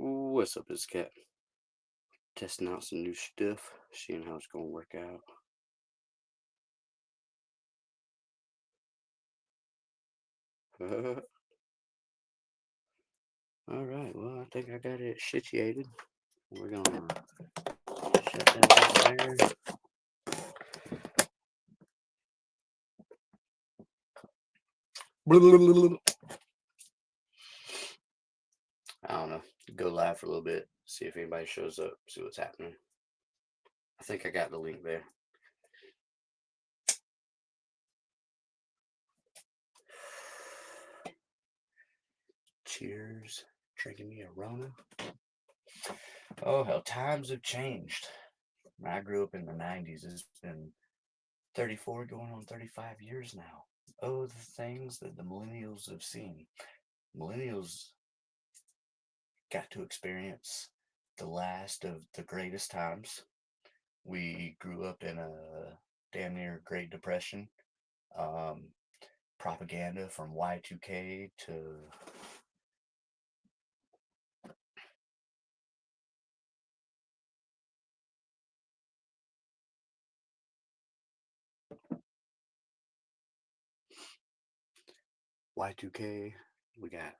What's up, this cat? Testing out some new stuff, seeing how it's gonna work out. All right, well, I think I got it situated. We're gonna shut that right there. I don't know. Go live for a little bit, see if anybody shows up, see what's happening. I think I got the link there. Cheers. Drinking me a Rona. Oh, hell, times have changed. I grew up in the 90s. It's been 34 going on 35 years now. Oh, the things that the millennials have seen. Millennials got to experience the last of the greatest times. We grew up in a damn near Great Depression. Um, Propaganda from Y2K to Y2K. We got,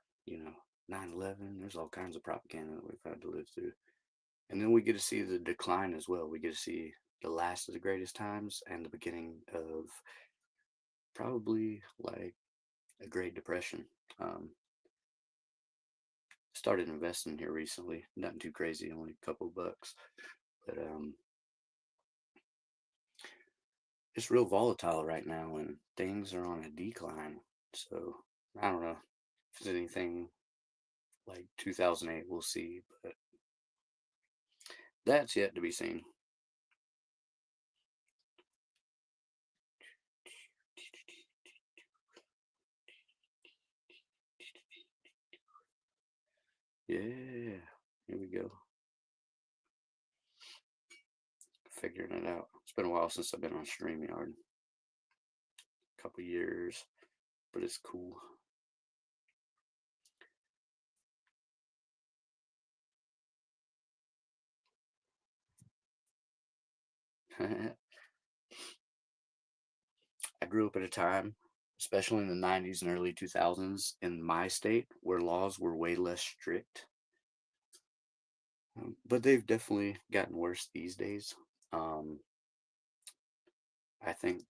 9/11. There's all kinds of propaganda that we've had to live through. And then we get to see the decline as well. We get to see the last of the greatest times and the beginning of probably like a Great Depression. Um, Started investing here recently. Nothing too crazy, only a couple bucks. But it's real volatile right now and things are on a decline. So I don't know if it's anything like 2008, we'll see. But that's yet to be seen. Yeah, here we go. Figuring it out. It's been a while since I've been on StreamYard. A couple years, but it's cool. I grew up at a time, especially in the 90s and early 2000s, in my state where laws were way less strict. But they've definitely gotten worse these days. Um, I think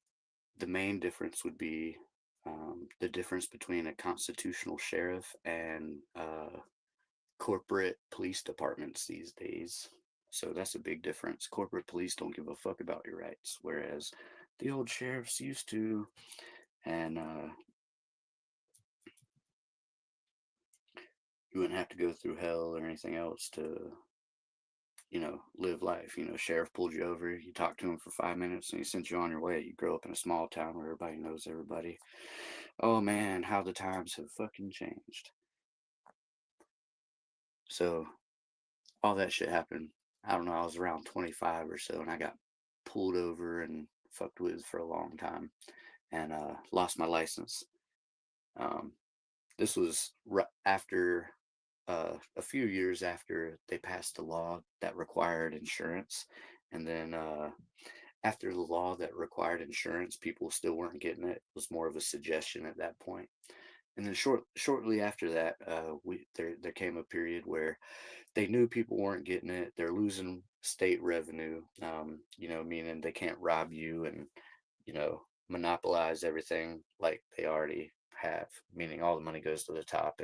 the main difference would be the difference between a constitutional sheriff and corporate police departments these days. So that's a big difference. Corporate police don't give a fuck about your rights, whereas the old sheriffs used to. And you wouldn't have to go through hell or anything else to, live life. Sheriff pulled you over, you talked to him for 5 minutes, and he sent you on your way. You grow up in a small town where everybody knows everybody. Oh man, how the times have fucking changed. So all that shit happened. I don't know. I was around 25 or so, and I got pulled over and fucked with for a long time, and lost my license. Um, this was after a few years after they passed the law that required insurance, and then after the law that required insurance, people still weren't getting it. It was more of a suggestion at that point. And then shortly after that, we there came a period where they knew people weren't getting it. They're losing state revenue, meaning they can't rob you and, monopolize everything like they already have, meaning all the money goes to the top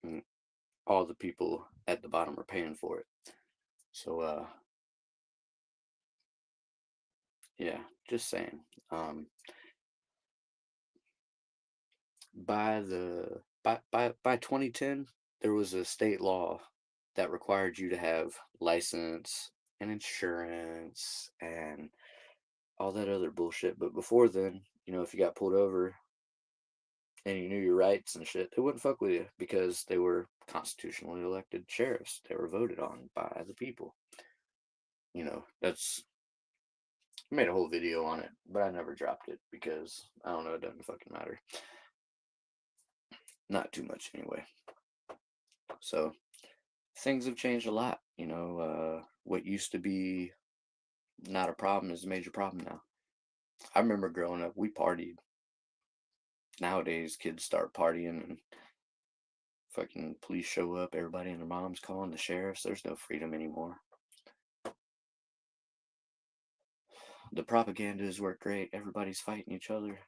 and all the people at the bottom are paying for it. So, yeah, just saying. Um, by 2010, there was a state law that required you to have license and insurance and all that other bullshit. But before then, if you got pulled over and you knew your rights and shit, they wouldn't fuck with you because they were constitutionally elected sheriffs. They were voted on by the people. That's I made a whole video on it, but I never dropped it because I don't know, it doesn't fucking matter. Not too much anyway. So things have changed a lot. What used to be not a problem is a major problem now. I remember growing up, we partied. Nowadays, kids start partying and fucking police show up. Everybody and their moms calling the sheriffs. There's no freedom anymore. The propagandas work great. Everybody's fighting each other.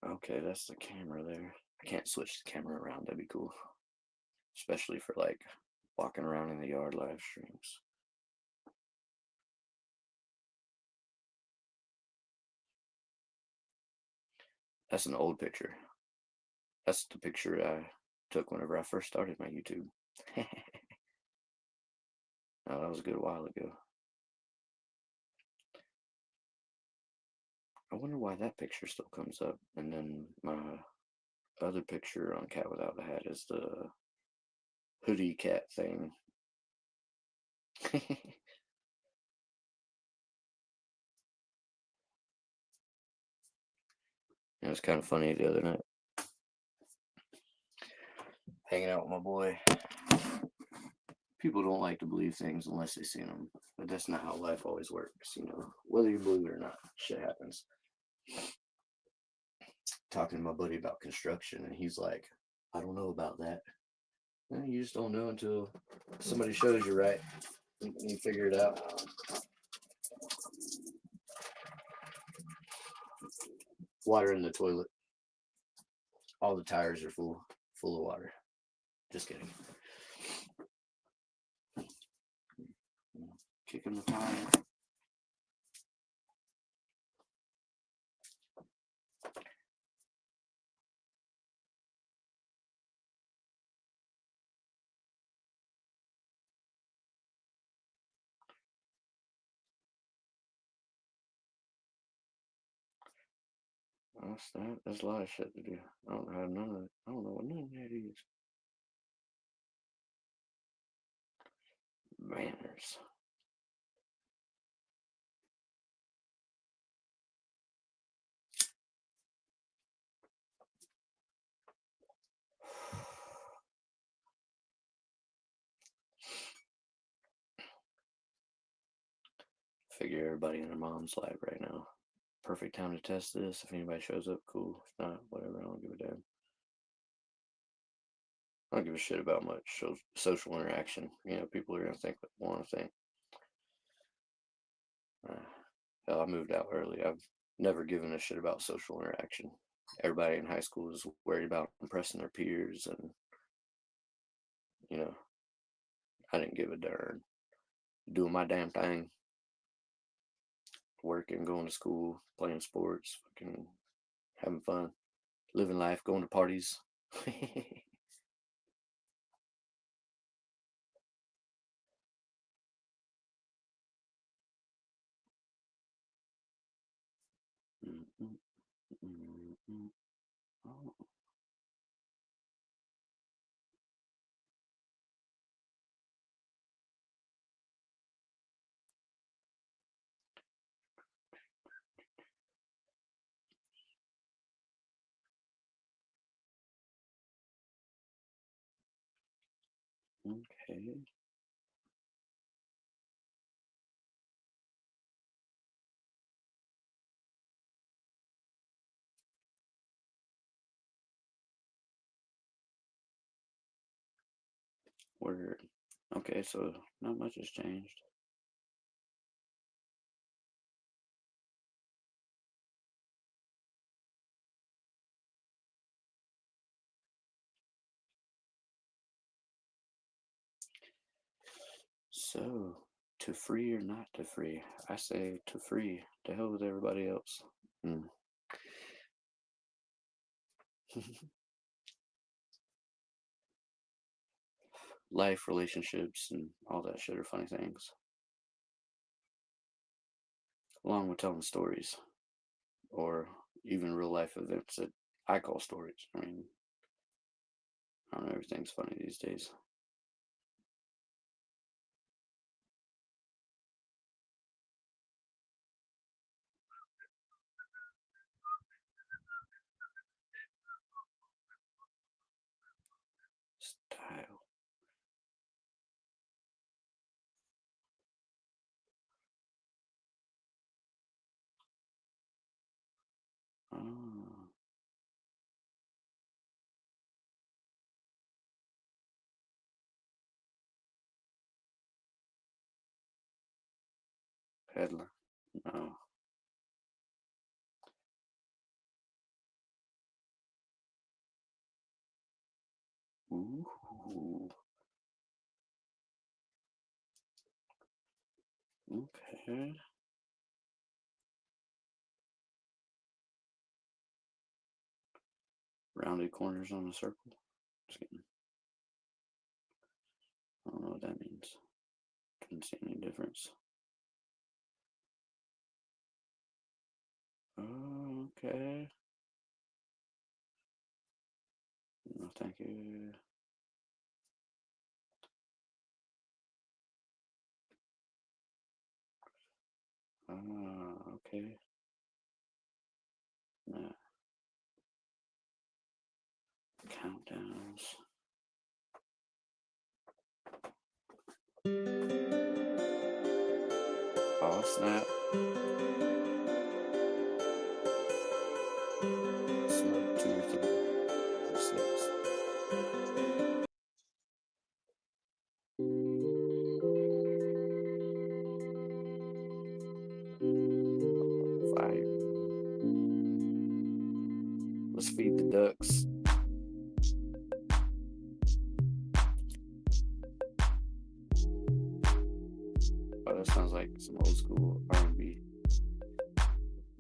Okay, that's the camera there. I can't switch the camera around. That'd be cool. Especially for like walking around in the yard live streams. That's an old picture. That's the picture I took whenever I first started my YouTube. Oh, that was a good while ago. I wonder why that picture still comes up. And then my other picture on Cat Without a Hat is the hoodie cat thing. It was kind of funny the other night. Hanging out with my boy. People don't like to believe things unless they see them. But that's not how life always works. Whether you believe it or not, shit happens. Talking to my buddy about construction, and he's like, I don't know about that. You just don't know until somebody shows you, right? You figure it out. Water in the toilet. All the tires are full of water. Just kidding. Kicking the tire. What's that? There's a lot of shit to do. I don't have none of it. I don't know what none of that is. Manners. Figure everybody in their mom's life right now. Perfect time to test this. If anybody shows up, cool. If not, whatever. I don't give a damn. I don't give a shit about much social interaction. People are gonna think what they want to think. Hell, I moved out early. I've never given a shit about social interaction. Everybody in high school was worried about impressing their peers, and you know, I didn't give a darn. Doing my damn thing, working, going to school, playing sports, fucking having fun, living life, going to parties. Okay. Word. Okay, so not much has changed. So, to free or not to free? I say to free. To hell with everybody else. Mm. Life, relationships, and all that shit are funny things. Along with telling stories. or even real life events that I call stories. I mean, I don't know, everything's funny these days. Style. Oh, peddler. No. Ooh. Okay. Rounded corners on a circle. Just kidding. I don't know what that means. Couldn't see any difference. Okay. No, thank you. Okay. Nah. Countdowns. Oh, snap. Smoke 2 or 3 or 6. Fire. Let's feed the ducks. Oh, that sounds like some old school R&B.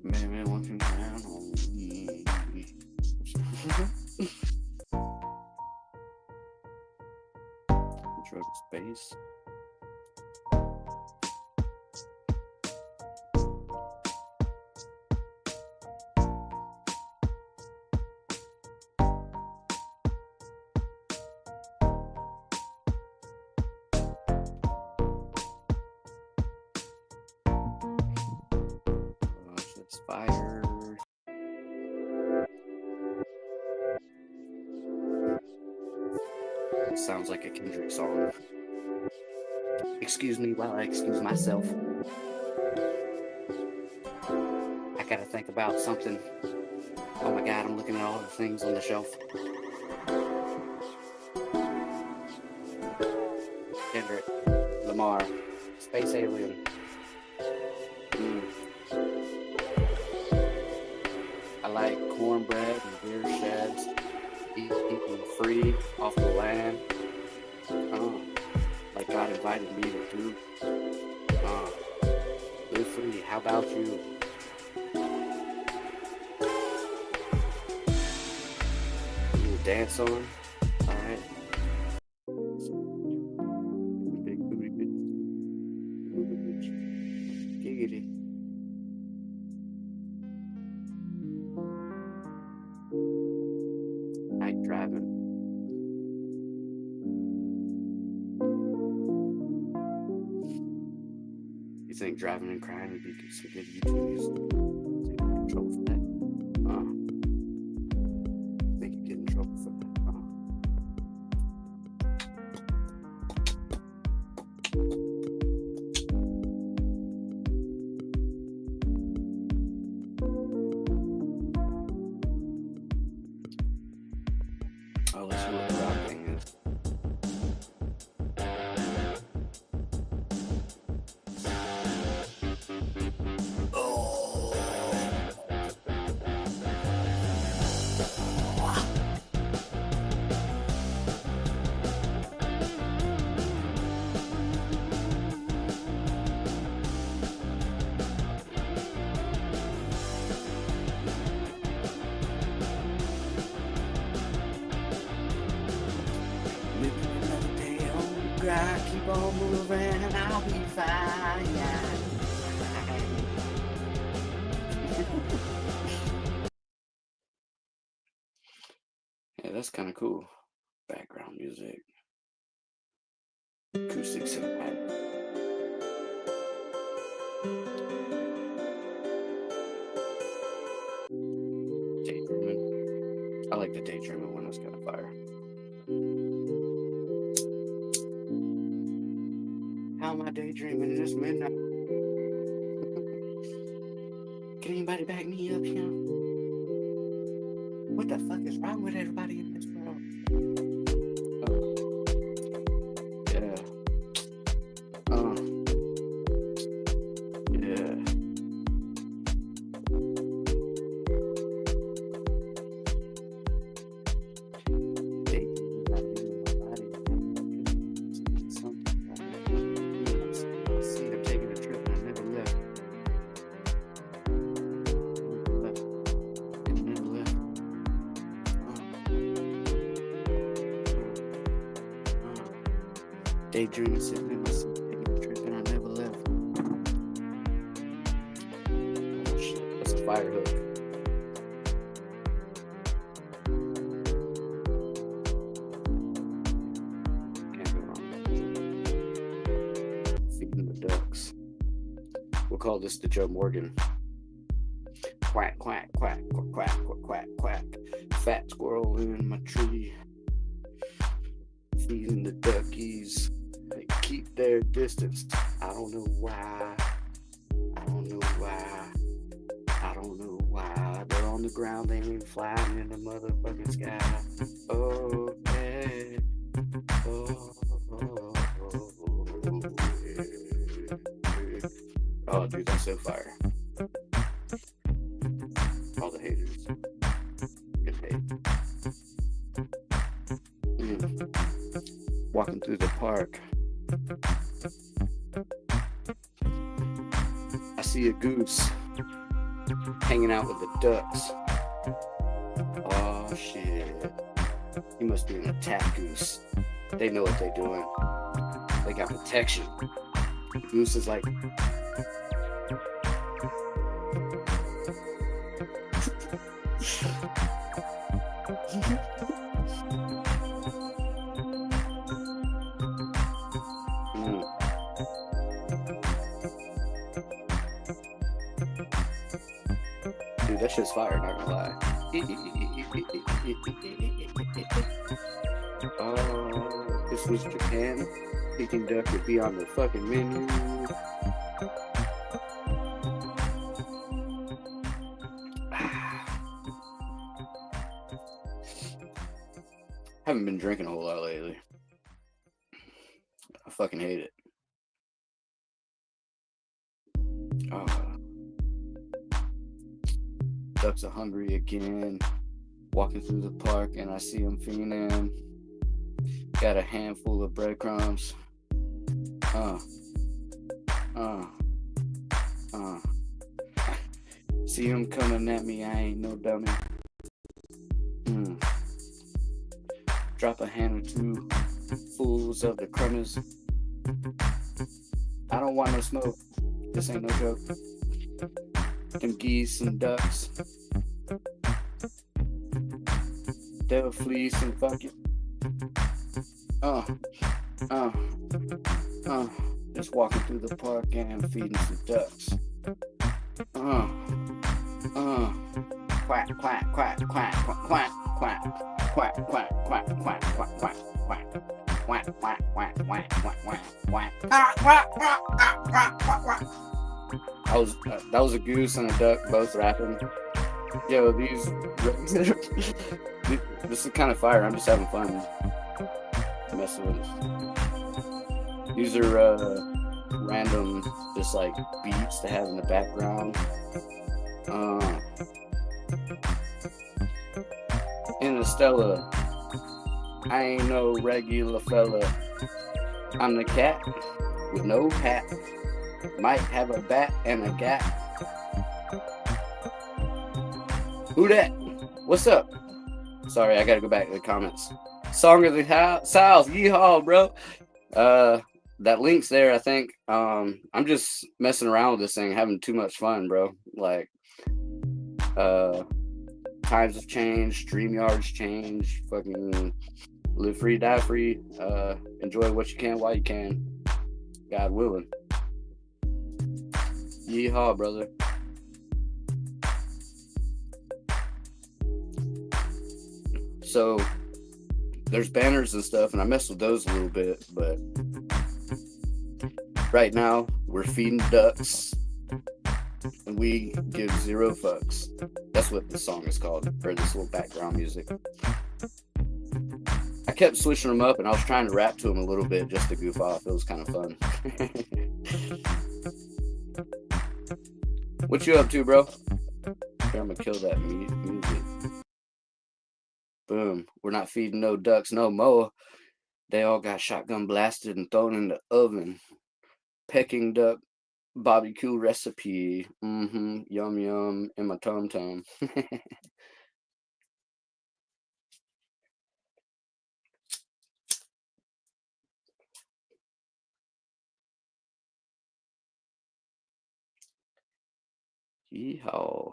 Man, one can count on me. Intro to space. That's fire. Sounds like a Kendrick song. Excuse me while I excuse myself. I gotta think about something. Oh my god, I'm looking at all the things on the shelf. Kendrick Lamar, Space Alien. I like cornbread and beer sheds. Eating free off the land. Like God invited me to do. Live free. How about you? You dance on? Alright. Big booty bitch. Giggity. Night driving. You think driving and crying would be some good YouTube? Take control for that. Think you get in trouble for that. Oh, let's see what the rock thing is. Keep on moving and I'll be fine. Yeah, that's kind of cool. Background music. Acoustic cinematic. Daydreaming. I like the daydreaming one. That's kind of fire. How am I daydreaming? It's midnight. Can anybody back me up here? What the fuck is wrong with everybody in this world? Yeah. Yeah. See them taking a trip and I never left. Daydreaming, sitting in my seat, taking a trip, and I never left. Oh shit, that's a fire hook. Can't go wrong. Feeding the ducks. We'll call this the Joe Morgan. Quack, quack, quack, quack, quack, quack, quack, quack. Fat squirrel in my tree. Feeding the duckies. They keep their distance. I don't know why. I don't know why. I don't know why. They're on the ground. They ain't flying in the motherfucking sky. Oh, yeah. Oh, yeah. Oh, dude, that's so fire. All the haters. Good hate. Walking through the park. I see a goose hanging out with the ducks. Oh shit. He must be an attack goose. They know what they're doing. They got protection. The goose is like, dude, that shit's fire, not gonna lie. Oh, this was Japan. Peking duck would be on the fucking menu. Haven't been drinking a whole lot lately. I fucking hate it. Ducks are hungry again. Walking through the park and I see them feeding. Got a handful of breadcrumbs. See them coming at me. I ain't no dummy. Drop a hand or two, fools of the crumbs. I don't want no smoke. This ain't no joke. Them geese and ducks. They'll fleece and fuck it. Just walking through the park and feeding some ducks. Quack, quack, quack, quack, quack, quack, quack, quack, quack, quack, quack, quack, quack, quack, quack, quack, quack, quack, quack, quack. That was a goose and a duck both rapping. Yo, this is kind of fire. I'm just having fun messing with this. These are random, just like beats to have in the background. Interstellar. I ain't no regular fella. I'm the cat with no hat. Might have a bat and a gat. Who that? What's up? Sorry, I gotta go back to the comments. Song of the South. Yeehaw, bro. That link's there, I think. I'm just messing around with this thing, having too much fun, bro. Like, times have changed, StreamYard's changed, fucking live free, die free, enjoy what you can while you can, God willing. Yeehaw, brother. So there's banners and stuff, and I mess with those a little bit, but right now we're feeding ducks and we give 0 fucks. That's what this song is called, for this little background music. I kept switching them up, and I was trying to rap to them a little bit just to goof off. It was kind of fun. What you up to, bro? Here, I'm gonna kill that music. Boom. We're not feeding no ducks no more. They all got shotgun blasted and thrown in the oven. Peking duck barbecue recipe. Yum yum in my tum tum. Yeehaw.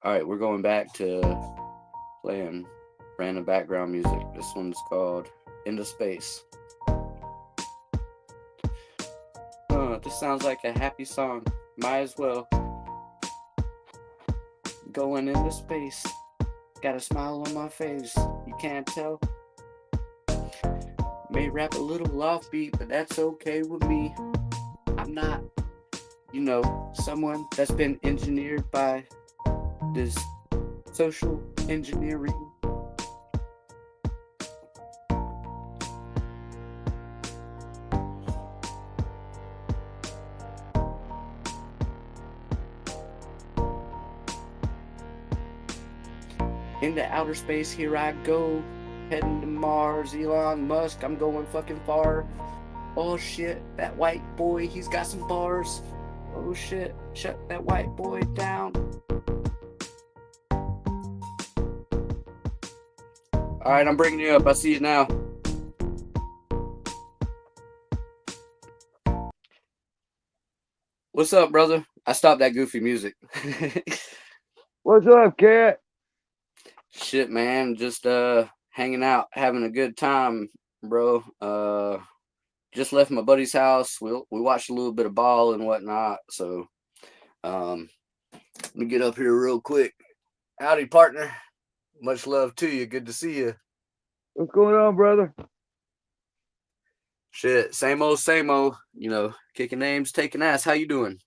Alright, we're going back to playing random background music. This one's called Into Space. This sounds like a happy song. Might as well. Going into space. Got a smile on my face. You can't tell. May rap a little offbeat, but that's okay with me. I'm not, someone that's been engineered by this social engineering. Into outer space, here I go. Heading to Mars, Elon Musk, I'm going fucking far. Oh shit, that white boy, he's got some bars. Oh shit, shut that white boy down. Alright, I'm bringing you up. I see you now. What's up, brother? I stopped that goofy music. What's up, cat? Shit, man. Just hanging out, having a good time, bro. Just left my buddy's house. We watched a little bit of ball and whatnot. So let me get up here real quick. Howdy, partner. Much love to you. Good to see you. What's going on, brother? Shit, same old, kicking names, taking ass. How you doing?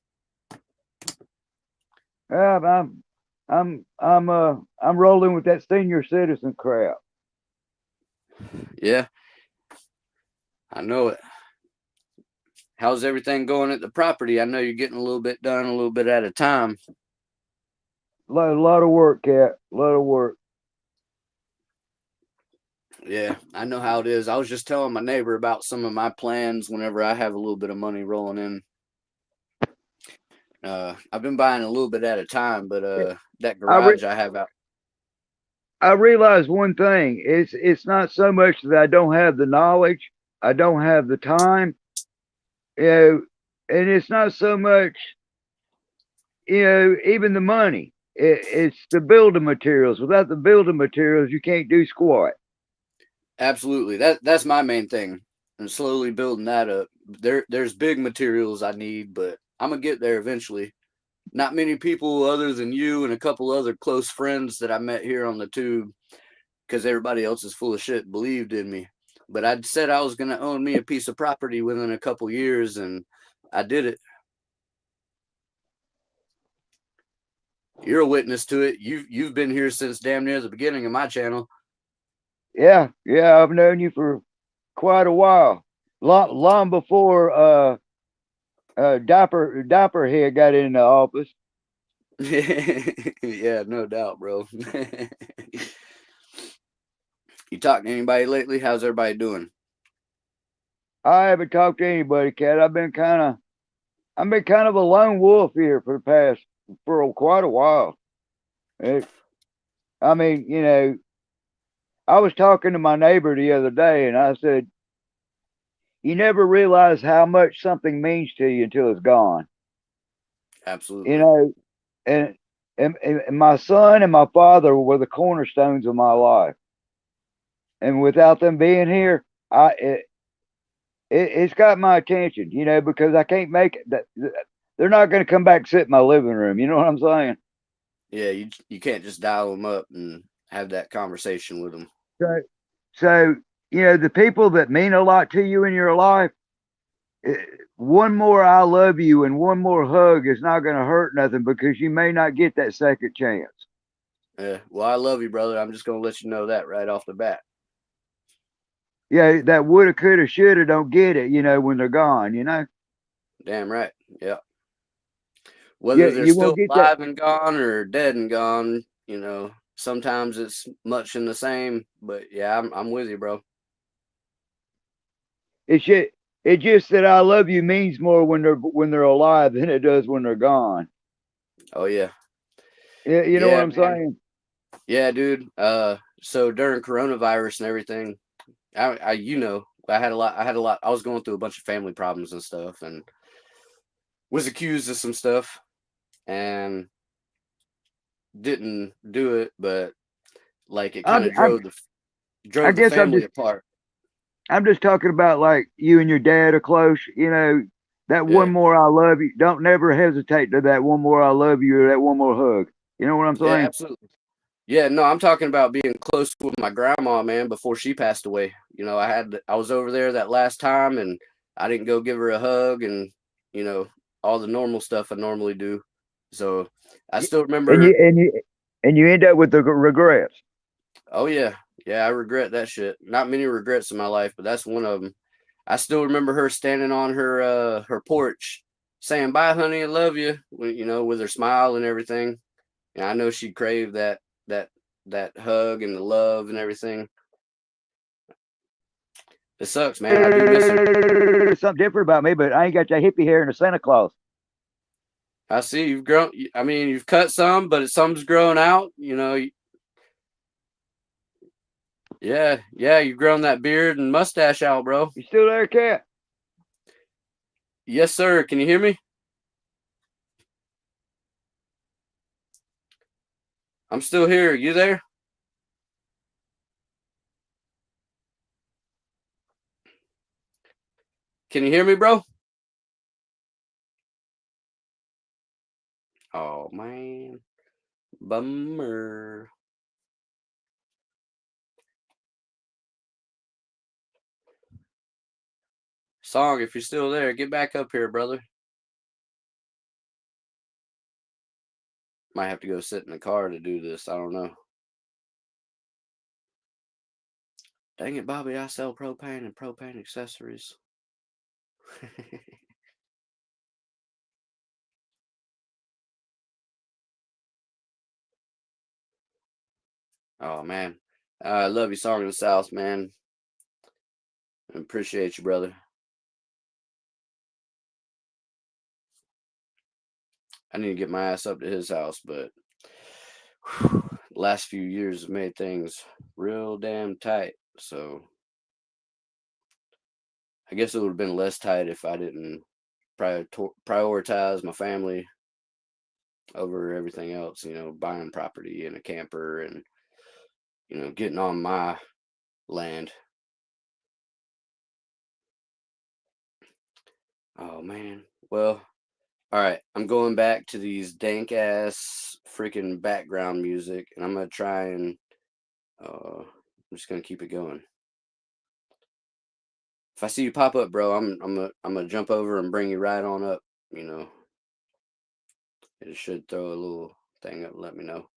I'm rolling with that senior citizen crap. Yeah, I know it. How's everything going at the property? I know you're getting a little bit done, a little bit at a time. A lot of work, cat. A lot of work. Yeah, I know how it is. I was just telling my neighbor about some of my plans whenever I have a little bit of money rolling in. I've been buying a little bit at a time, but that garage I have out. I realize one thing. It's not so much that I don't have the knowledge. I don't have the time. And it's not so much, even the money. It's the building materials. Without the building materials, you can't do squat. Absolutely. That's my main thing. And slowly building that up. There's big materials I need, but I'm gonna get there eventually. Not many people other than you and a couple other close friends that I met here on the tube, because everybody else is full of shit, believed in me. But I said I was gonna own me a piece of property within a couple years, and I did it. You're a witness to it. You've been here since damn near the beginning of my channel. Yeah, I've known you for quite a while. Long before Diaper Head got in the office. Yeah, no doubt, bro. You talking to anybody lately? How's everybody doing? I haven't talked to anybody, cat. I've been kind of a lone wolf here for quite a while. I was talking to my neighbor the other day, and I said, you never realize how much something means to you until it's gone. Absolutely. And and my son and my father were the cornerstones of my life. And without them being here, it's got my attention, because I can't make it. They're not going to come back and sit in my living room. You know what I'm saying? Yeah, you can't just dial them up and have that conversation with them. So the people that mean a lot to you in your life, one more "I love you" and one more hug is not going to hurt nothing, because you may not get that second chance. Yeah, well, I love you, brother. I'm just gonna let you know that right off the bat. Yeah, that woulda, coulda, shoulda don't get it, when they're gone. Damn right. Yeah. Yeah, Whether they're you won't still get that. alive and gone or dead and gone, sometimes it's much in the same. But yeah, I'm with you, bro. It's just that "I love you" means more when they're alive than it does when they're gone. Oh yeah. Yeah, you know what Yeah, I'm man. saying? Yeah, dude. So during coronavirus and everything, I had a lot. I was going through a bunch of family problems and stuff, and was accused of some stuff, and didn't do it, but like it kind I'm, of I'm, I drove the guess family apart. I'm just talking about, like, you and your dad are close. That one Yeah, more "I love you." Don't never hesitate to that one more "I love you" or that one more hug. You know what I'm yeah, saying? absolutely. Yeah, no, I'm talking about being close with my grandma, man, before she passed away. I was over there that last time, and I didn't go give her a hug and you know all the normal stuff I normally do. So I still And remember. you end up with the regrets. Oh yeah, yeah, I regret that shit. Not many regrets in my life, but that's one of them. I still remember her standing on her porch saying, "Bye, honey, I love you," with her smile and everything. And I know she craved that that hug and the love and everything. It sucks, man. I do miss her. There's something different about me, but I ain't got that hippie hair and a Santa Claus. I see you've grown. I mean, you've cut some, but some's grown out. Yeah, yeah. You've grown that beard and mustache out, bro. You still there, cat? Yes, sir. Can you hear me? I'm still here. You there? Can you hear me, bro? Oh man, bummer. Song, if you're still there, get back up here, brother. Might have to go sit in the car to do this. I don't know. Dang it, Bobby, I sell propane and propane accessories. Oh man. I love you, Song of the South, man. I appreciate you, brother. I need to get my ass up to his house, but last few years have made things real damn tight. So I guess it would have been less tight if I didn't prioritize my family over everything else, buying property and a camper and, getting on my land. Oh man. Well, all right. I'm going back to these dank ass freaking background music, and I'm gonna try and I'm just gonna keep it going. If I see you pop up, bro, I'm gonna jump over and bring you right on up. You know, it should throw a little thing up. And let me know.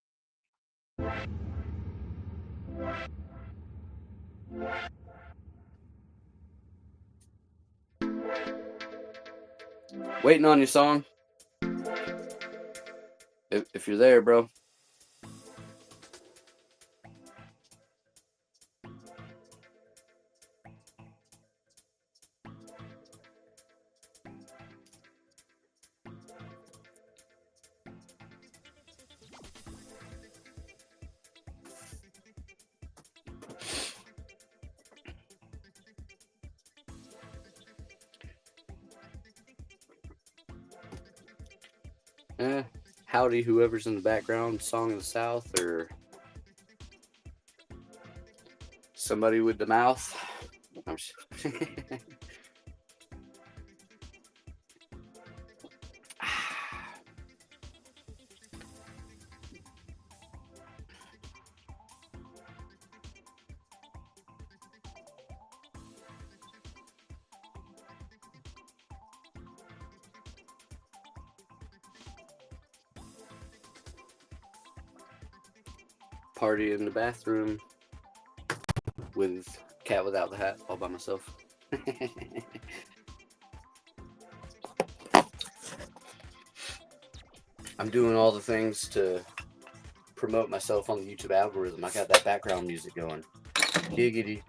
Waiting on your song. If you're there, bro. Howdy whoever's in the background, Song of the South, or somebody with the mouth. I'm just... Party in the bathroom with cat without the hat all by myself. I'm doing all the things to promote myself on the YouTube algorithm. I got that background music going. Giggity.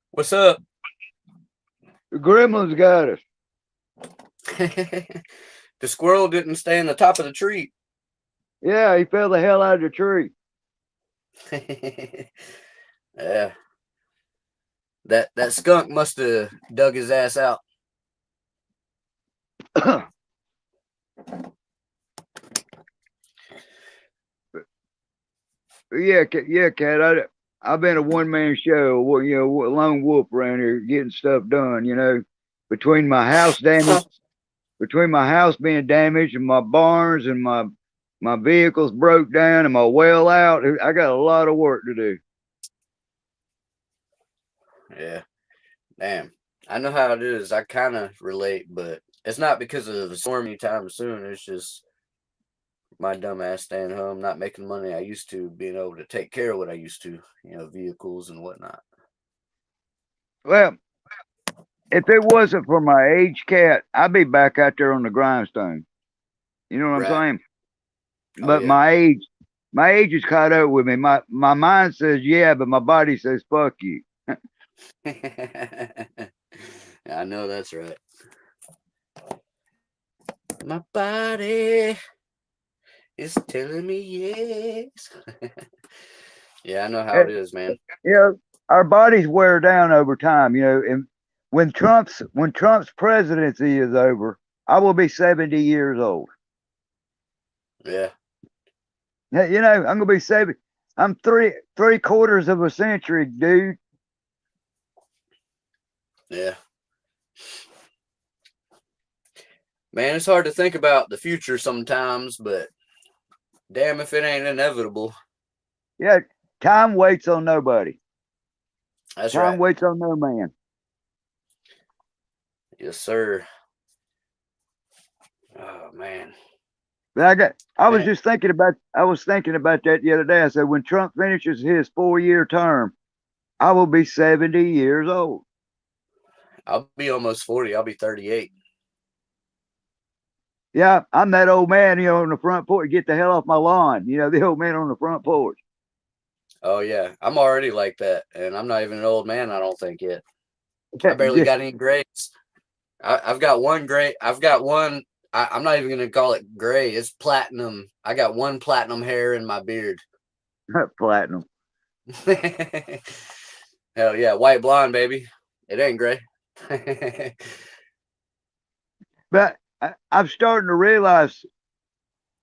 What's up? The gremlins got us. The squirrel didn't stay in the top of the tree. Yeah, he fell the hell out of the tree. Yeah. That skunk must have dug his ass out. Yeah, Cat. I've been a one-man show, lone wolf around here getting stuff done. Between my house damage, between my house being damaged and my barns and my vehicles broke down and my well out, I got a lot of work to do. Yeah. Damn. I know how it is. I kind of relate, but it's not because of a storm anytime soon. It's just my dumb ass staying home, not making money I used to, being able to take care of what I used to, vehicles and whatnot. Well, if it wasn't for my age, Cat, I'd be back out there on the grindstone. You know what I'm saying? Oh, But yeah. my age is caught up with me. My mind says yeah, but my body says fuck you. Yeah, I know that's right. My body is telling me yes. Yeah, I know how it is, man. Our bodies wear down over time, and when Trump's presidency is over, I will be 70 years old. Yeah. I'm gonna be 70. I'm three quarters of a century, dude. Yeah. Man, it's hard to think about the future sometimes, but damn if it ain't inevitable. Yeah, time waits on nobody. That's Time right. waits on no man. Yes, sir. Oh man. But I was thinking about that the other day. I said, when Trump finishes his 4-year term, I will be 70 years old. I'll be almost 40. I'll be 38. Yeah, I'm that old man, on the front porch. Get the hell off my lawn. The old man on the front porch. Oh yeah, I'm already like that, and I'm not even an old man. I don't think yet. I barely got any grays. I've got one gray. I've got one. I'm not even gonna call it gray. It's platinum. I got one platinum hair in my beard. Platinum. Hell yeah, white blonde, baby. It ain't gray. But I'm starting to realize,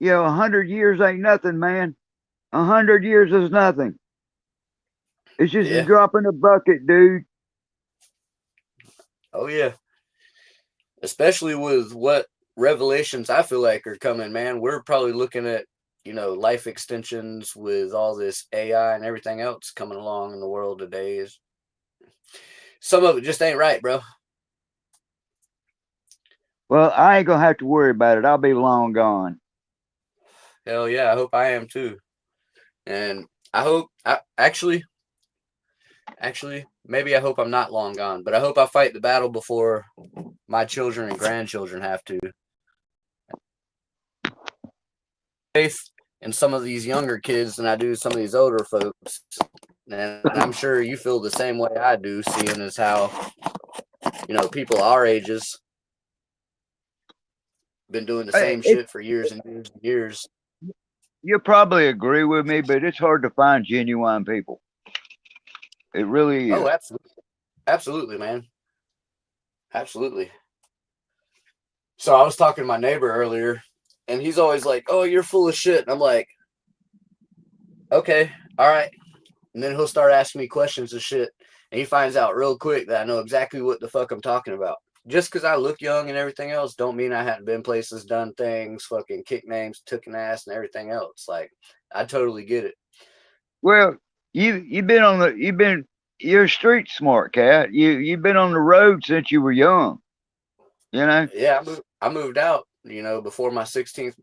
100 years ain't nothing, man. 100 years is nothing. It's just a drop in the bucket, dude. Oh yeah. Especially with what revelations I feel like are coming, man. We're probably looking at, life extensions with all this AI and everything else coming along in the world today. Some of it just ain't right, bro. Well, I ain't gonna have to worry about it. I'll be long gone. Hell yeah, I hope I am too. And I hope actually, maybe I hope I'm not long gone, but I hope I fight the battle before my children and grandchildren have to. Faith in some of these younger kids than I do some of these older folks. And I'm sure you feel the same way I do, seeing as how, people our ages been doing the same shit for years and years and years. You'll probably agree with me, but it's hard to find genuine people. It really Oh, is. absolutely. Absolutely, man. Absolutely. So I was talking to my neighbor earlier, and he's always like, "Oh, you're full of shit." And I'm like, "Okay, all right." And then he'll start asking me questions of shit, and he finds out real quick that I know exactly what the fuck I'm talking about. Just because I look young and everything else, don't mean I hadn't been places, done things, fucking kicked names, took an ass, and everything else. Like, I totally get it. Well, you've been on the you're a street smart cat. You've been on the road since you were young. You know. Yeah, I moved out, before my 16th,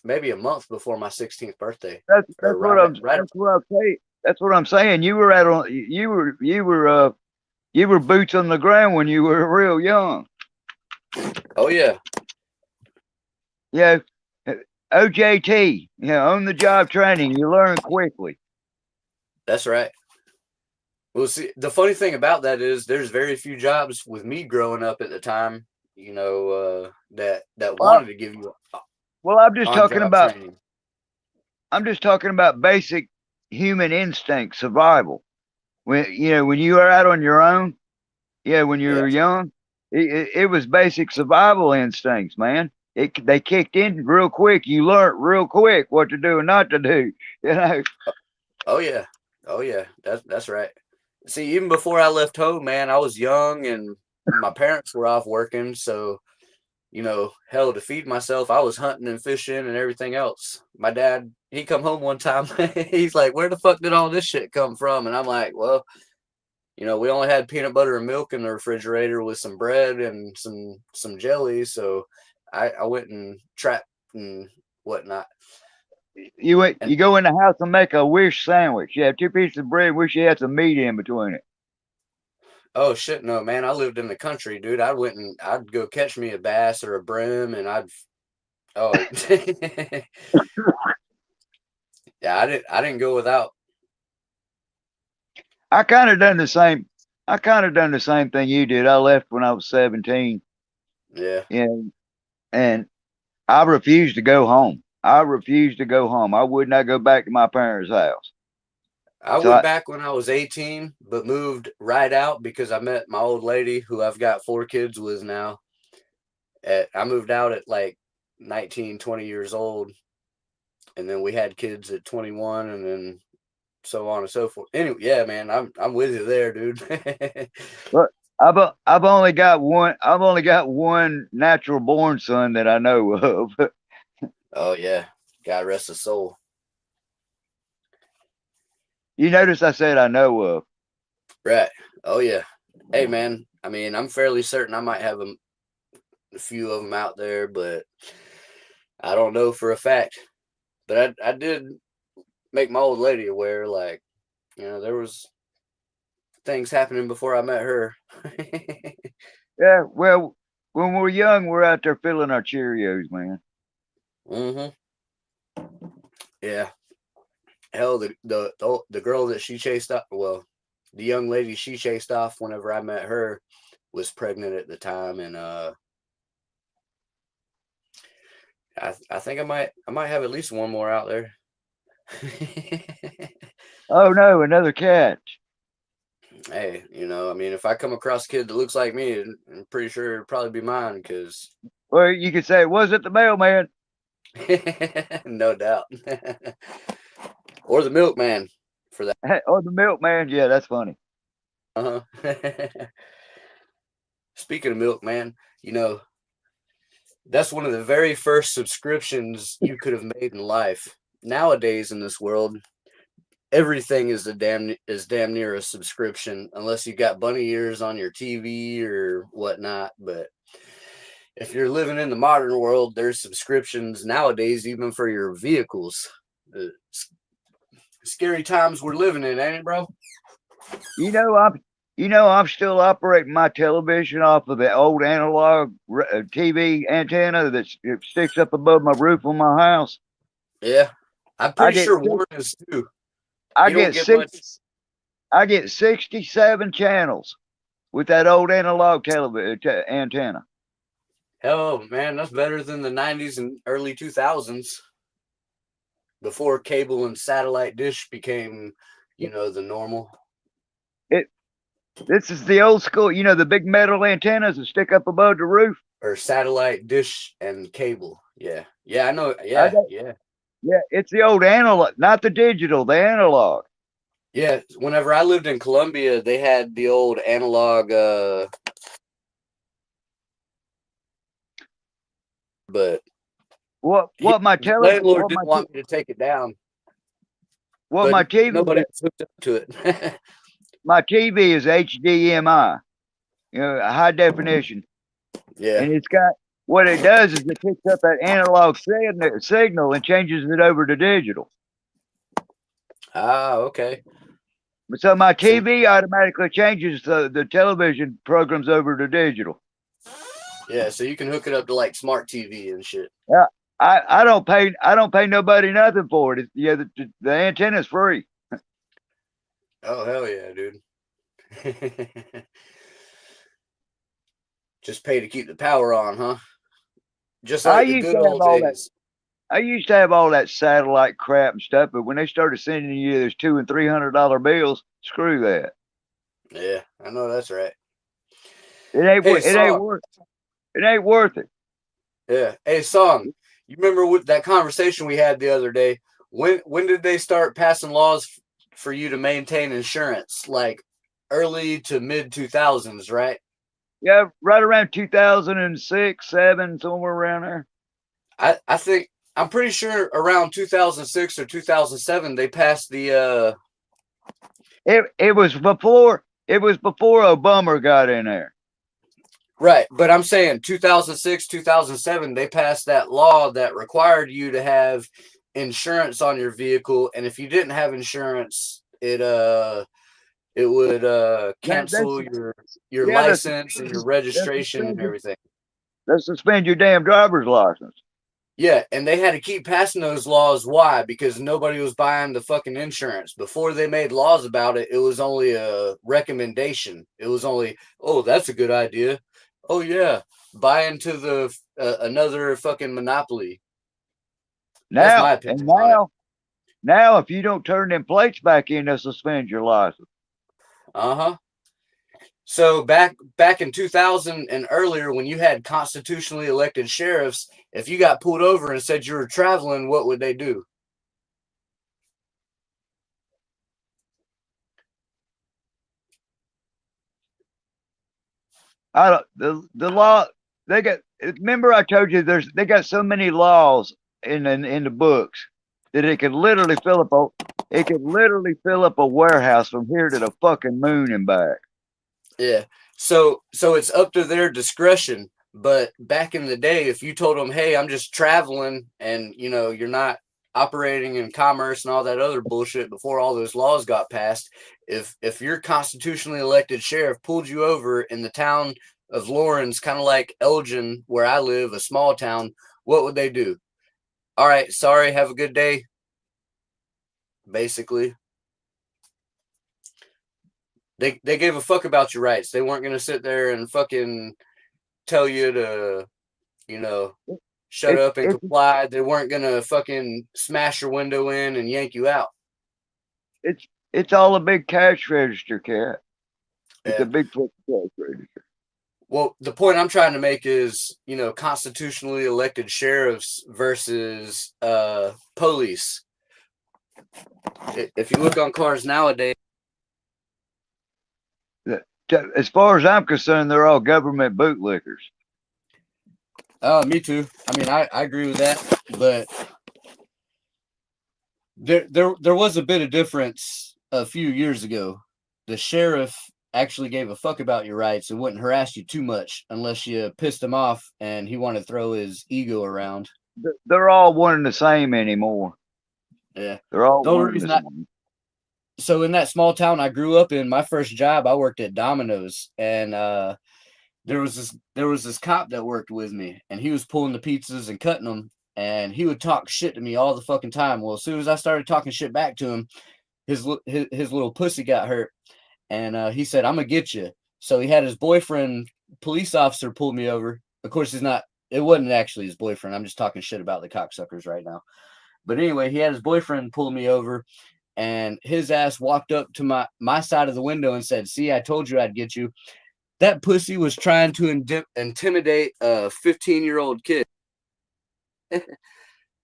maybe a month before my 16th birthday, or That's what I'm saying. That's what I'm saying. You were you were boots on the ground when you were real young. oh yeah, You know, OJT, on the job training, you learn quickly. that's right. Well, see, the funny thing about that is there's very few jobs with me growing up at the time, that Well, wanted to give you well, on-job training. I'm just talking about basic human instinct survival. When you are out on your own, when you Yeah. were young, it was basic survival instincts, man. They kicked in real quick. You learned real quick what to do and not to do. You know. Oh yeah. Oh yeah. That's right. See, even before I left home, man, I was young and my parents were off working, so hell, to feed myself, I was hunting and fishing and everything else. My dad, he come home one time, he's like, "Where the fuck did all this shit come from?" And I'm like, "Well, we only had peanut butter and milk in the refrigerator with some bread and some jelly, so I went and trapped and whatnot." And You go in the house and make a wish sandwich. You have two pieces of bread. Wish you had some meat in between it. oh shit, no, man, I lived in the country, dude. I'd go catch me a bass or a brim, and oh yeah, I didn't go without. I kind of done the same. I kind of done the same thing you did. I left when I was 17, Yeah. and I refused to go home. I refused to go home. I would not go back to my parents' house. I So went back when I was 18, but moved right out because I met my old lady who I've got 4 kids with now. I moved out at like 19, 20 years old, and then we had kids at 21, and then so on and so forth. Anyway, yeah, man, I'm with you there, dude. but I've only got one. I've only got one natural born son that I know of. Oh yeah, God rest his soul. You notice I said I know of. Right. Oh yeah. Hey man, I mean, I'm fairly certain I might have a few of them out there, but I don't know for a fact. But I did make my old lady aware, like, there was things happening before I met her. Yeah. Well, when we're young, we're out there filling our Cheerios, man. hmm Yeah. Hell, the girl that she chased up, well, the young lady she chased off whenever I met her was pregnant at the time, and I think I might have at least one more out there. Oh no, another cat. Hey, I mean, if I come across a kid that looks like me, I'm pretty sure it'll probably be mine, because Well, you could say, was it the mailman? no doubt. Or the milkman for that. Or the milkman? Yeah, that's funny. Uh-huh. Speaking of milkman, that's one of the very first subscriptions you could have made in life. Nowadays in this world, everything is damn near a subscription, unless you got bunny ears on your TV or whatnot. But if you're living in the modern world, there's subscriptions nowadays even for your vehicles. The scary times we're living in, ain't it, bro? You know, I'm still operating my television off of the old analog TV antenna that sticks up above my roof on my house. Yeah, I'm I pretty get sure Warren is too. I He don't get get much. I get 67 channels with that old analog television antenna. Hell, man, that's better than the 90s and early 2000s, before cable and satellite dish became, the normal. This is the old school, you know, the big metal antennas that stick up above the roof. Or satellite dish and cable. Yeah. Yeah, I know. I Yeah, got, yeah. yeah, it's the old analog, not the digital, the analog. Yeah. Whenever I lived in Colombia, they had the old analog but What my the tele, landlord didn't want me to take it down, what but my TV, nobody was hooked up to it. my TV is HDMI, you know, high definition, Yeah. and it's got what it does is it picks up that analog signal and changes it over to digital. Ah, okay. So my So TV automatically changes the television programs over to digital. yeah, so you can hook it up to like smart TV and shit. Yeah, I don't pay nobody nothing for it. Yeah, the antenna's free. Oh hell yeah, dude. Just pay to keep the power on, huh? Just I like the used good to have old all that. days. I used to have all that satellite crap and stuff, but when they started sending you those $200 and $300 bills, screw that. Yeah, I know that's right. It ain't. Hey, It ain't Song. worth. It ain't worth it. Yeah. Hey, Song. You remember what that conversation we had the other day? When did they start passing laws for you to maintain insurance? Like early to mid 2000s, right? Yeah, right around 2006, 7, somewhere around there. I think I'm pretty sure around 2006 or 2007 they passed the It was before. It was before Obama got in there. right, but I'm saying 2006, 2007 they passed that law that required you to have insurance on your vehicle, and if you didn't have insurance, it would cancel That's your yeah. license and your registration and everything. That's suspend your damn driver's license. Yeah, and they had to keep passing those laws. Why? Because nobody was buying the fucking insurance. Before they made laws about it, it was only a recommendation. It was only, oh, that's a good idea. Oh yeah, buy into the another fucking monopoly. That's Now my and opinion on it. now, if you don't turn them plates back in, they'll suspend your license. Uh-huh. So back in 2000 and earlier, when you had constitutionally elected sheriffs, if you got pulled over and said you were traveling, what would they do? I don't, the law they got. Remember, I told you they got so many laws in the books that it could literally fill up a warehouse from here to the fucking moon and back. Yeah. So it's up to their discretion. But back in the day, if you told them, "Hey, I'm just traveling," and you're not operating in commerce and all that other bullshit before all those laws got passed, if your constitutionally elected sheriff pulled you over in the town of Lawrence, kind of like Elgin, where I live, a small town, what would they do? All right, sorry, have a good day. Basically, they gave a fuck about your rights. They weren't gonna sit there and fucking tell you to, you know, shut It's up and it's comply. They weren't gonna fucking smash your window in and yank you out. it's all a big cash register, cat. It's a Yeah. big fucking cash register. Well, the point I'm trying to make is, constitutionally elected sheriffs versus police. If you look on cars nowadays, As far as I'm concerned, they're all government bootlickers. me too. I mean, I agree with that, but there was a bit of difference a few years ago. The sheriff actually gave a fuck about your rights and wouldn't harass you too much unless you pissed him off and he wanted to throw his ego around. They're all one and the same anymore. Yeah. They're all The only one and the reason same. so in that small town I grew up in, my first job, I worked at Domino's, and there was this cop that worked with me, and he was pulling the pizzas and cutting them, and he would talk shit to me all the fucking time. Well, as soon as I started talking shit back to him, his little pussy got hurt, and he said, "I'm gonna get you." So he had his boyfriend, police officer, pulled me over. Of course, it wasn't actually his boyfriend. I'm just talking shit about the cocksuckers right now. But anyway, he had his boyfriend pull me over, and his ass walked up to my side of the window and said, "See, I told you I'd get you." That pussy was trying to intimidate a 15-year-old kid.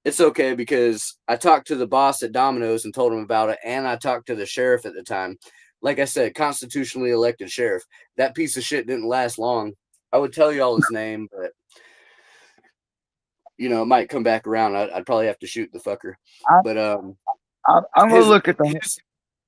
It's okay because I talked to the boss at Domino's and told him about it, and I talked to the sheriff at the time. Like I said, constitutionally elected sheriff. That piece of shit didn't last long. I would tell you all his name, but you know, it might come back around. I'd probably have to shoot the fucker. I, But I'm gonna look at the.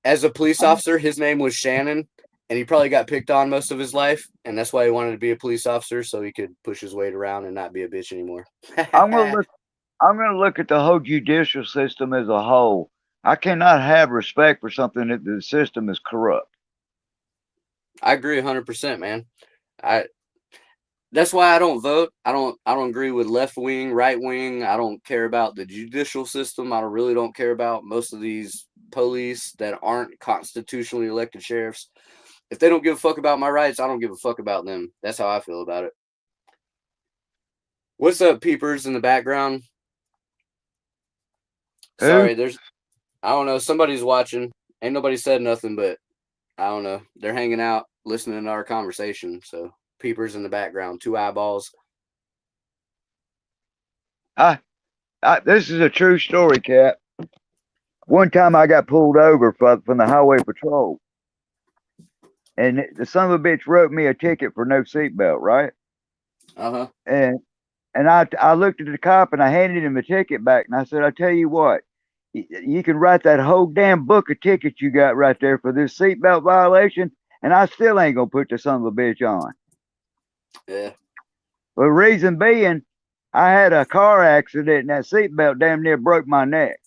As a police officer, his name was Shannon, and he probably got picked on most of his life, and that's why he wanted to be a police officer so he could push his weight around and not be a bitch anymore. I'm gonna look at the whole judicial system as a whole. I cannot have respect for something that the system is corrupt. I agree 100%, man. That's why I don't vote. I don't agree with left wing, right wing. I don't care about the judicial system. I really don't care about most of these police that aren't constitutionally elected sheriffs. If they don't give a fuck about my rights, I don't give a fuck about them. That's how I feel about it. What's up, peepers in the background? Who? Sorry, I don't know. Somebody's watching. Ain't nobody said nothing, but I don't know. They're hanging out, listening to our conversation. So peepers in the background, 2 eyeballs. This is a true story, Cap. One time I got pulled over from the highway patrol, and the son of a bitch wrote me a ticket for no seatbelt, right? Uh-huh. And I looked at the cop and I handed him the ticket back, and I said, "I tell you what, you can write that whole damn book of tickets you got right there for this seatbelt violation, and I still ain't gonna put the son of a bitch on." Yeah. Well, the reason being, I had a car accident and that seatbelt damn near broke my neck.